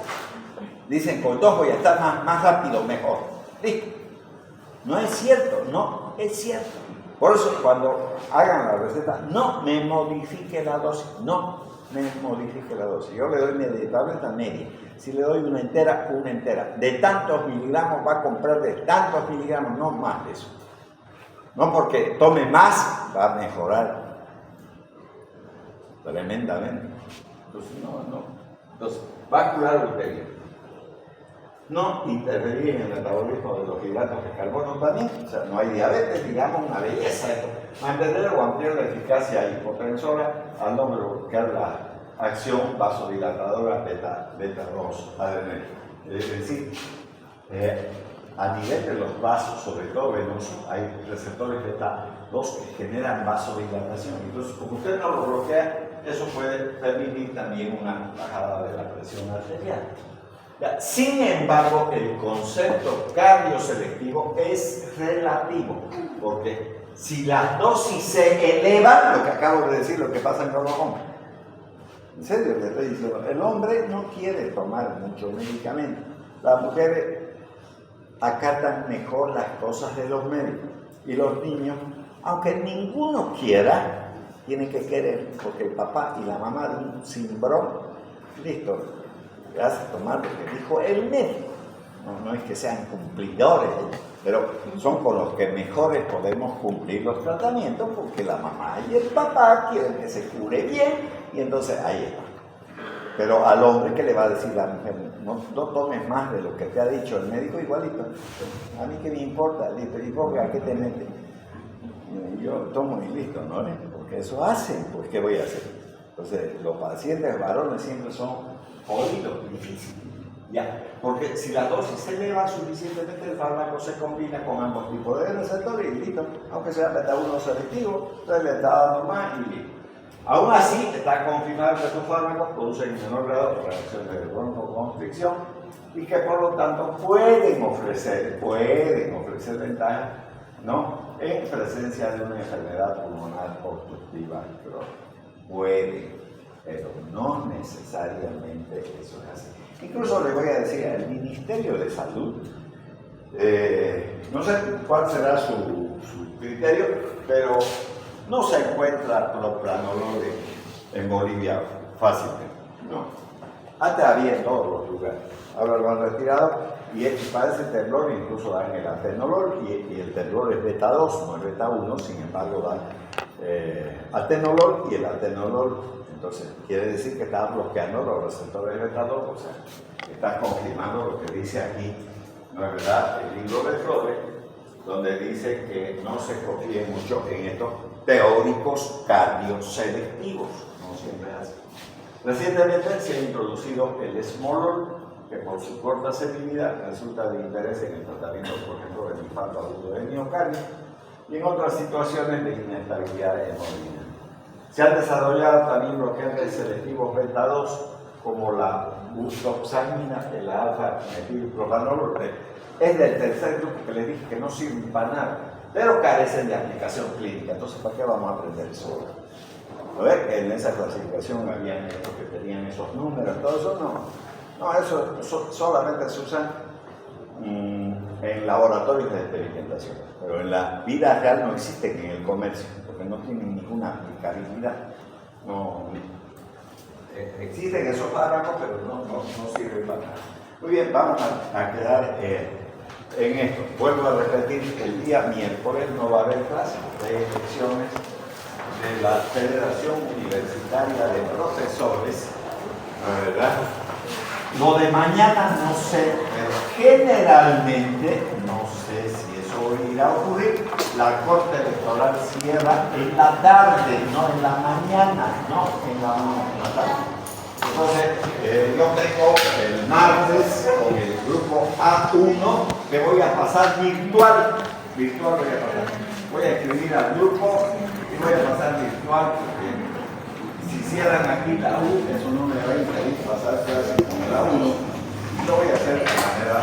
Dicen, con 2 voy a estar más rápido, mejor. ¿Listo? No es cierto, no es cierto. Por eso, cuando hagan la receta, no me modifique la dosis, no me modifique la dosis. Yo le doy media tableta, media. Si le doy una entera, una entera. De tantos miligramos va a comprar de tantos miligramos, no más de eso. No porque tome más, va a mejorar tremendamente. Entonces, no. Entonces, va a curar usted bien. No intervenir en el metabolismo de los hidratos de carbono también, o sea, no hay diabetes, digamos, una belleza esto. Mantener o ampliar la eficacia hipotensora al no bloquear la acción vasodilatadora beta-2 adrenérgica. Es decir, a nivel de los vasos, sobre todo venosos, hay receptores beta-2 que generan vasodilatación. Entonces, como usted no lo bloquea, eso puede permitir también una bajada de la presión arterial. Sin embargo, el concepto cardioselectivo es relativo, porque si las dosis se elevan, lo que acabo de decir, lo que pasa con los hombres. En serio, le estoy diciendo, el hombre no quiere tomar mucho medicamento. Las mujeres acatan mejor las cosas de los médicos. Y los niños, aunque ninguno quiera, tienen que querer, porque el papá y la mamá de un cimbrón, listo, le hace tomar lo que dijo el médico. No es que sean cumplidores, pero son con los que mejores podemos cumplir los tratamientos, porque la mamá y el papá quieren que se cure bien, y entonces ahí está. Pero al hombre, ¿qué le va a decir la mujer? No tomes más de lo que te ha dicho el médico, igualito. A mí qué me importa, listo, ¿y vos a qué te metes? Yo tomo y listo, ¿no? Porque eso hacen, pues ¿qué voy a hacer? Entonces, los pacientes varones siempre son jodidos, difíciles. Ya, porque si la dosis se eleva suficientemente, el fármaco se combina con ambos tipos de receptores y listo. Aunque sea beta-1 selectivo, entonces le está dando más y listo. Aún así, está confirmado que estos fármacos producen en menor grado reacciones de broncoconstricción y que por lo tanto pueden ofrecer ventajas, ¿no?, en presencia de una enfermedad pulmonar obstructiva crónica. Pueden, pero no necesariamente eso es así. Incluso le voy a decir al Ministerio de Salud, no sé cuál será su criterio, pero no se encuentra propranolol en Bolivia fácilmente. No. Antes había en todos los lugares. Ahora lo han retirado y para ese temblor incluso dan el atenolol y el temblor es beta 2, no es beta 1, sin embargo dan atenolol y el atenolol, entonces quiere decir que está bloqueando los receptores beta 2, o sea, está confirmando lo que dice aquí, no es verdad, el libro de Flores, donde dice que no se confíe mucho en estos teóricos cardioselectivos, no siempre es así. Recientemente se ha introducido el esmolol, que por su corta selectividad resulta de interés en el tratamiento, por ejemplo, del infarto agudo del miocardio y en otras situaciones de inestabilidad hemodinámica. Se han desarrollado también bloqueantes selectivos beta 2, como la bustoxamina, el alfa-metilpropanolol. Es del tercer grupo que les dije que no sirven para nada, pero carecen de aplicación clínica. Entonces, ¿para qué vamos a aprender eso? A ver, en esa clasificación habían estos que tenían esos números, todo eso no, eso solamente se usa en laboratorios de experimentación, pero en la vida real no existen en el comercio, porque no tienen ninguna aplicabilidad. No, existen esos fármacos, pero no sirven para nada. Muy bien, vamos a quedar en esto. Vuelvo a repetir, el día miércoles no va a haber clases de elecciones de la Federación Universitaria de Profesores, ¿no es verdad? Lo de mañana no sé, pero generalmente, no sé si eso irá a ocurrir, la Corte Electoral cierra en la tarde, no en la mañana, no en la tarde. Entonces, yo tengo el martes con el grupo A1 que voy a pasar virtual voy a pasar. Voy a escribir al grupo y voy a pasar virtual porque si cierran aquí la U, eso no me va a impedir pasar clases con la 1, lo voy a hacer de manera